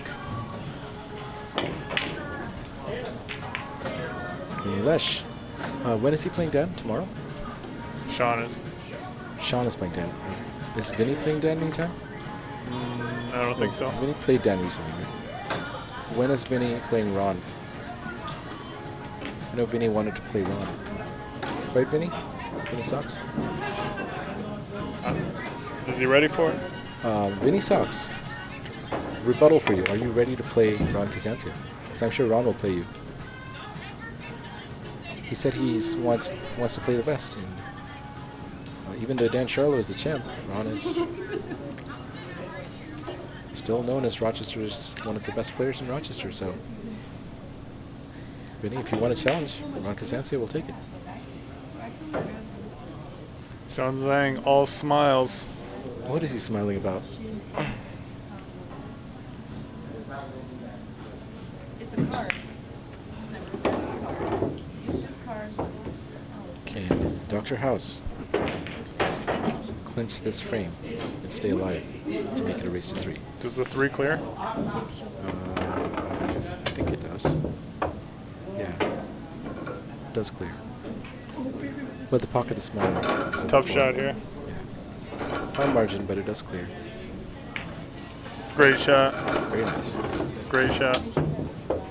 Vinny Lesh. When is he playing Dan? Tomorrow? Sean is. Sean is playing Dan. Is Vinny playing Dan anytime? I don't think so. Vinny played Dan recently, right? When is Vinny playing Ron? I know Vinny wanted to play Ron. Right, Vinny? Vinny Sox? Is he ready for it? Vinny Sox. Rebuttal for you. Are you ready to play Ron Kazantzia? Because I'm sure Ron will play you. He said he wants to play the best. And, even though Dan Charlo is the champ, Ron is still known as Rochester's one of the best players in Rochester. So, Vinny, if you want a challenge, Ron Kazantzia will take it. Sean Zeng, all smiles. What is he smiling about? It's a card. Can Dr. House clinch this frame and stay alive to make it a race to 3? Does the 3 clear? I think it does. Yeah, it does clear. But the pocket is smaller. Tough shot here. Yeah. Fine margin, but it does clear. Great shot. Very nice. Great shot.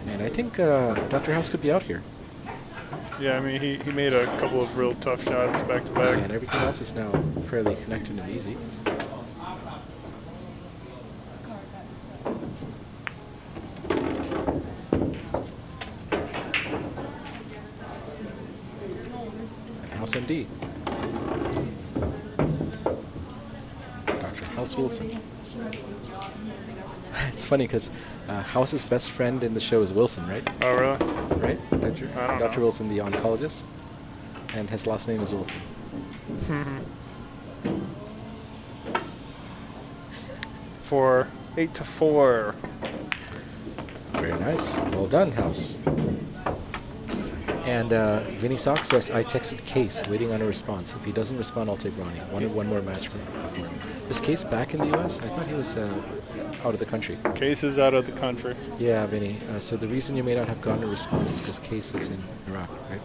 And I think Dr. House could be out here. Yeah, I mean, he made a couple of real tough shots back to back. Yeah, and everything else is now fairly connected and easy. And House MD. Dr. House Wilson. It's funny because House's best friend in the show is Wilson, right? Oh, really? Right? Dr. I don't Dr. know. Wilson, the oncologist, and his last name is Wilson. For 8-4. Very nice. Well done, House. And Vinny Sox says, I texted Case, waiting on a response. If he doesn't respond, I'll take Ronnie. Wanted one more match for him. Is Case back in the U.S.? I thought he was out of the country. Case is out of the country. Yeah, Vinny. So the reason you may not have gotten a response is because Case is in Iraq, right?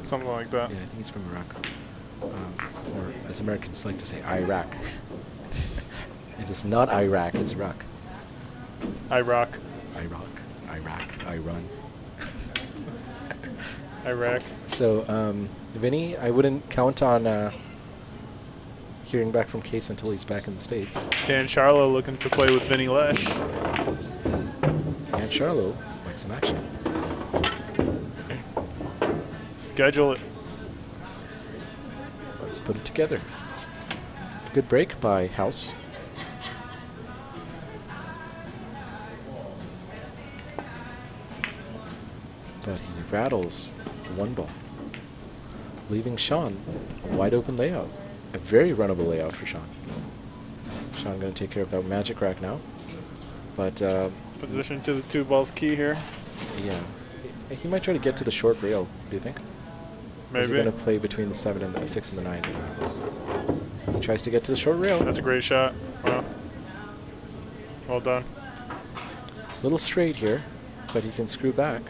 Something like that. Yeah, I think he's from Iraq. Or as Americans like to say, Iraq. It is not Iraq, it's Iraq. Iraq. Iran. Iraq. So, Vinny, I wouldn't count on hearing back from Case until he's back in the States. Dan Charlo looking to play with Vinny Lesh. And Charlo likes some action. Schedule it. Let's put it together. Good break by House. But he rattles the 1 ball, leaving Sean a wide open layout. A very runnable layout for Sean. Sean going to take care of that magic rack now. But Position to the 2 balls key here. yeah, he might try to get to the short rail. Do you think? Or is he Maybe. going to play between the 7 and the 6 and the 9? He tries to get to the short rail. That's a great shot. Wow. Well done. Little straight here, but he can screw back,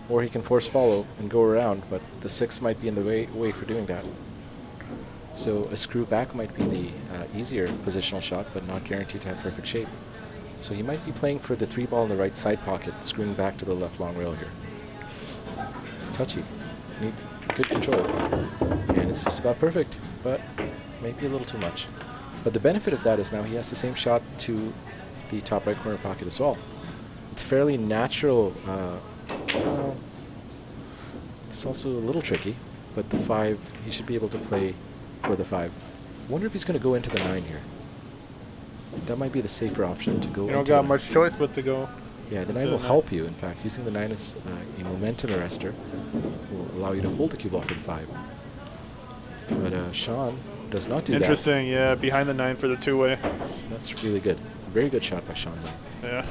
or he can force follow and go around. But the 6 might be in the way for doing that. So a screw back might be the easier positional shot, but not guaranteed to have perfect shape. So he might be playing for the 3 ball in the right side pocket, screwing back to the left long rail here. Touchy. Need good control. And it's just about perfect, but maybe a little too much. But the benefit of that is now he has the same shot to the top right corner pocket as well. It's fairly natural. Well, it's also a little tricky, but the 5, he should be able to play for the 5. I wonder if he's going to go into the 9 here. That might be the safer option to go. You don't into got the much choice but to go. Yeah, the into 9 will the help you. In fact, using the 9 as a momentum arrestor will allow you to hold the cue ball for the 5. But Sean does not do that. Interesting, yeah. Behind the 9 for the two-way. That's really good. Very good shot by Sean Zeng. Yeah.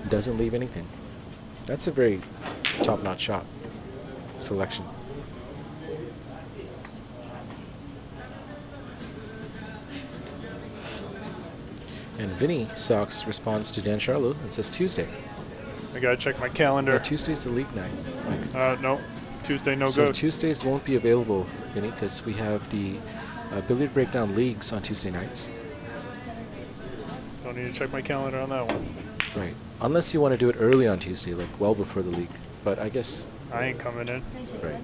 Doesn't leave anything. That's a very top-notch shot. Selection. And Vinny Sox responds to Dan Charlo and says Tuesday. I gotta check my calendar. Tuesday's the league night, Mike. No. Tuesday, no So go. Tuesdays won't be available, Vinny, because we have the Billiard Breakdown leagues on Tuesday nights. Don't need to check my calendar on that one. Right. Unless you want to do it early on Tuesday, like well before the league. But I guess... I ain't coming in. Right.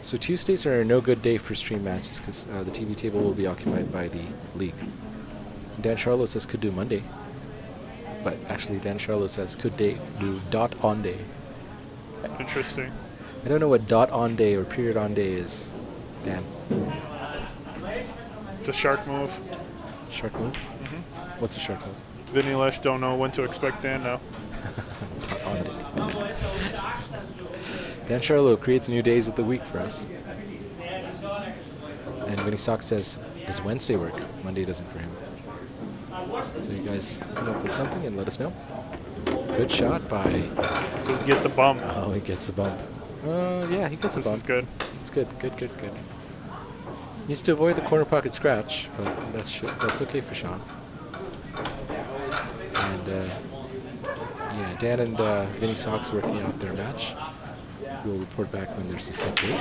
So Tuesdays are a no-good day for stream matches because the TV table will be occupied by the league. Dan Charlo says could do Monday. But actually Dan Charlo says could do dot on day. Interesting. I don't know what dot on day or period on day is, Dan. It's a shark move. Shark move? Mm-hmm. What's a shark move? Vinny Lesh don't know when to expect Dan now. Dot on day. Dan Charlo creates new days of the week for us. And Vinny Sox says, does Wednesday work? Monday doesn't for him. So you guys come up with something and let us know. Good shot by... Does he get the bump? Oh, he gets the bump. Yeah, he gets a This bump. is good. It's good. Needs to avoid the corner pocket scratch, but that's okay for Sean. And yeah, Dan and Vinny Sox working out their match. We'll report back when there's a set date.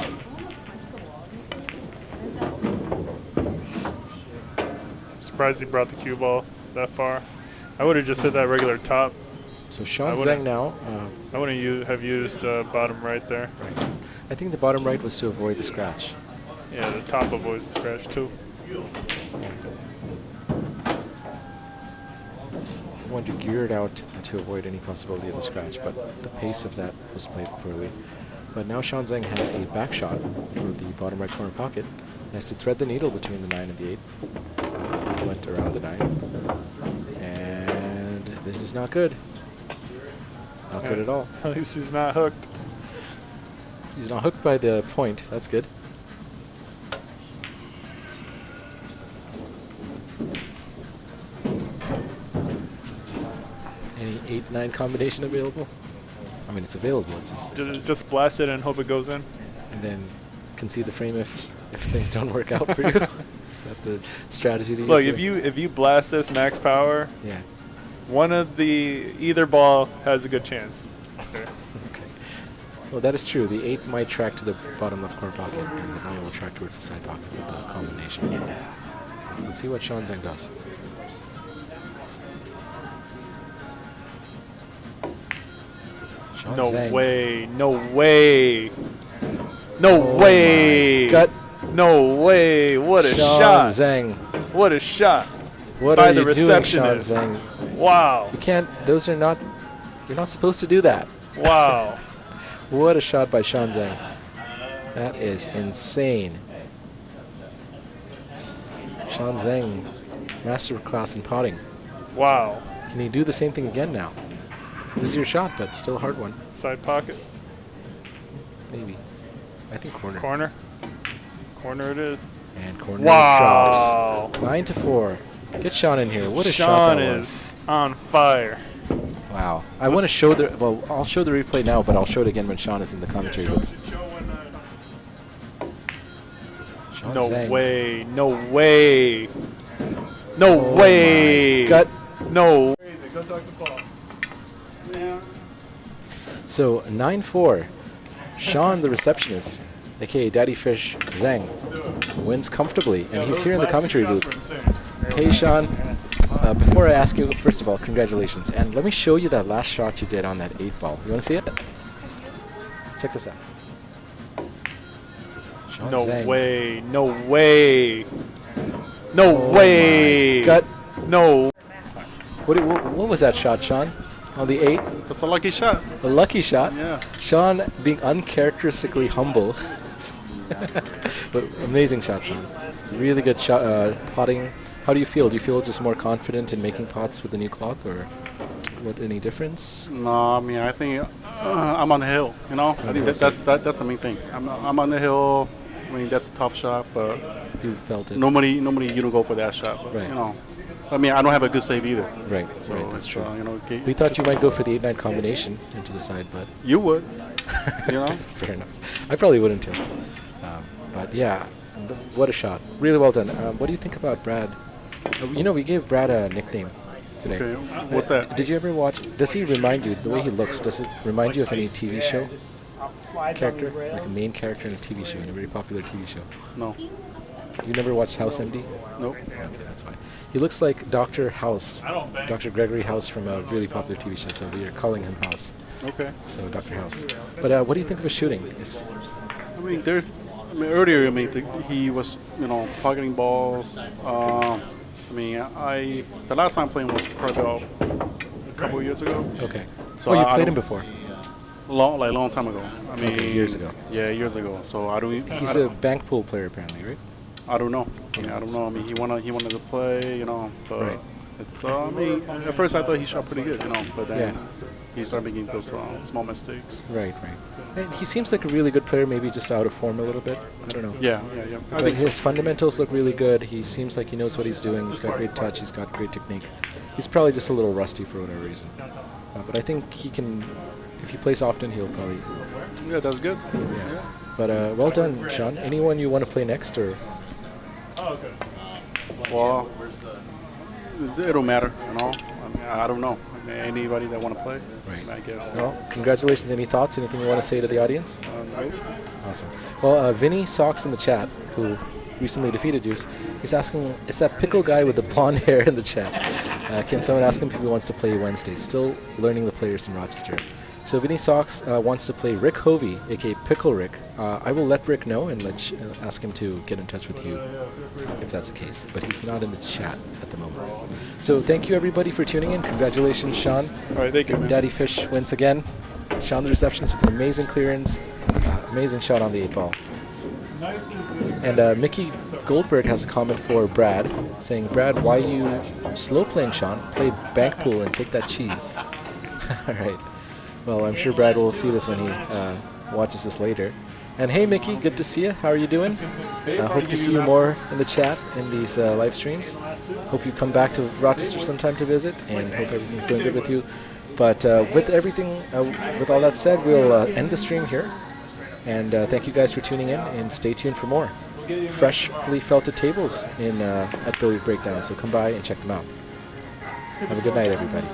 Surprised he brought the cue ball that far. I would have just hit that regular top. So Sean Zeng now. I wouldn't have used bottom right there. Right. I think the bottom right was to avoid the scratch. Yeah, the top avoids the scratch too. I wanted to gear it out to avoid any possibility of the scratch, but the pace of that was played poorly. But now Sean Zeng has a back shot for the bottom right corner pocket. He has to thread the needle between the 9 and the 8. It went around the 9. And this is not good. Not good at all. At least he's not hooked. He's not hooked by the point. That's good. Any 8-9 combination available? I mean, it's available. It's Just blast it and hope it goes in. and then concede the frame if things don't work out for you. Is that the strategy to use? Look, here? if you blast this max power, Yeah. one of either ball has a good chance. Okay. Okay. Well, that is true. The 8 might track to the bottom left corner pocket, and the 9 will track towards the side pocket with the combination. Let's see what Sean Zeng does. Sean No Zeng. way. No way. No Oh way. my gut. No way. What a Sean shot. Zeng. What a shot. What By are the you doing, Sean receptionist. Zeng? Wow. You can't. Those are not. You're not supposed to do that. Wow. What a shot by Sean Zeng. That is insane. Sean Zeng, masterclass in potting. Wow. Can he do the same thing again now? Easier shot, but still a hard one. Side pocket. Maybe. I think corner. Corner. Corner it is. And corner Wow. drops. 9-4. Get Sean in here. What a shot Sean that is on fire. was. Wow. I want to show the. Well, I'll show the replay now, but I'll show it again when Sean is in the commentary booth. Sean No Zeng. way. No way. No Oh way. my gut. No. So 9-4. Sean, the receptionist, aka Daddy Fish Zeng, wins comfortably, and he's here in the commentary booth. Hey, Sean. Before I ask you, first of all, congratulations, and let me show you that last shot you did on that 8 ball. You want to see it? Check this out. Sean No Zeng. way. No way. No Oh way. my gut. No. What was that shot, Sean? On the 8? That's a lucky shot. A lucky shot. Yeah. Sean being uncharacteristically humble. But amazing shot, Sean. Really good shot, potting. How do you feel? Do you feel just more confident in making pots with the new cloth, or what? Any difference? No, I mean, I think I'm on the hill. You know, I think that's the main thing. I'm on the hill. I mean, that's a tough shot, but You felt it. normally you don't go for that shot. But, Right. You know, I mean, I don't have a good save either. Right, So right, that's it's, true. You know, We thought you might go for the 8-9 combination into the side, but you would. You know. fair enough. I probably wouldn't too. But yeah, what a shot. Really well done. What do you think about Brad? You know, we gave Brad a nickname today. Okay. What's that? Did you ever watch, does he remind you, the way he looks, does it remind you of any TV show character? Like a main character in a TV show, in a very popular TV show? No. You never watched House MD? Nope. Okay, that's fine. He looks like Dr. House, Dr. Gregory House from a really popular TV show, so we are calling him House. Okay. So Dr. House. But what do you think of his shooting? I mean, earlier, I mean, he was, you know, pocketing balls. I mean, the last time playing was probably about a couple of years ago. Okay. So Oh, you I played him don't- before? Long time ago. I mean, Okay, years ago. Yeah, years ago. So I don't. He's a bank pool player apparently, right? I don't know. I mean, I don't know. I mean, he wanted to play, you know, but Right. it's. I mean, at first I thought he shot pretty good, you know, but then Yeah. he started making those small mistakes. Right, right. And he seems like a really good player, maybe just out of form a little bit. I don't know. Yeah. I But think his so. fundamentals look really good. He seems like he knows what he's doing. He's got great touch. He's got great technique. He's probably just a little rusty for whatever reason. But I think he can, if he plays often, he'll probably. Yeah, that's good. Yeah. But well done, Sean. Anyone you want to play next, or? Well, it don't matter, you know. I mean, I don't know. I mean, anybody that want to play, Right. I guess. Well, congratulations. Any thoughts? Anything you want to say to the audience? Nope. Awesome. Well, Vinny Socks in the chat, who recently defeated you, he's asking, is that pickle guy with the blonde hair in the chat? Can someone ask him if he wants to play Wednesday? Still learning the players in Rochester. So Vinny Socks wants to play Rick Hovey, aka Pickle Rick. I will let Rick know and ask him to get in touch with you if that's the case. But he's not in the chat at the moment. So thank you everybody for tuning in. Congratulations, Sean. All right, thank you, man. Daddy Fish wins again. Sean the receptionist with an amazing clearance. Amazing shot on the 8-ball. And Mickey Goldberg has a comment for Brad, saying, Brad, why you slow playing, Sean? Play bank pool and take that cheese. All right. Well, I'm sure Brad will see this when he watches this later. And hey, Mickey, good to see you. How are you doing? Hope to see you more in the chat in these live streams. Hope you come back to Rochester sometime to visit, and hope everything's going good with you. But with everything, with all that said, we'll end the stream here. And thank you guys for tuning in, and stay tuned for more freshly felted tables at Billiard Breakdown. So come by and check them out. Have a good night, everybody.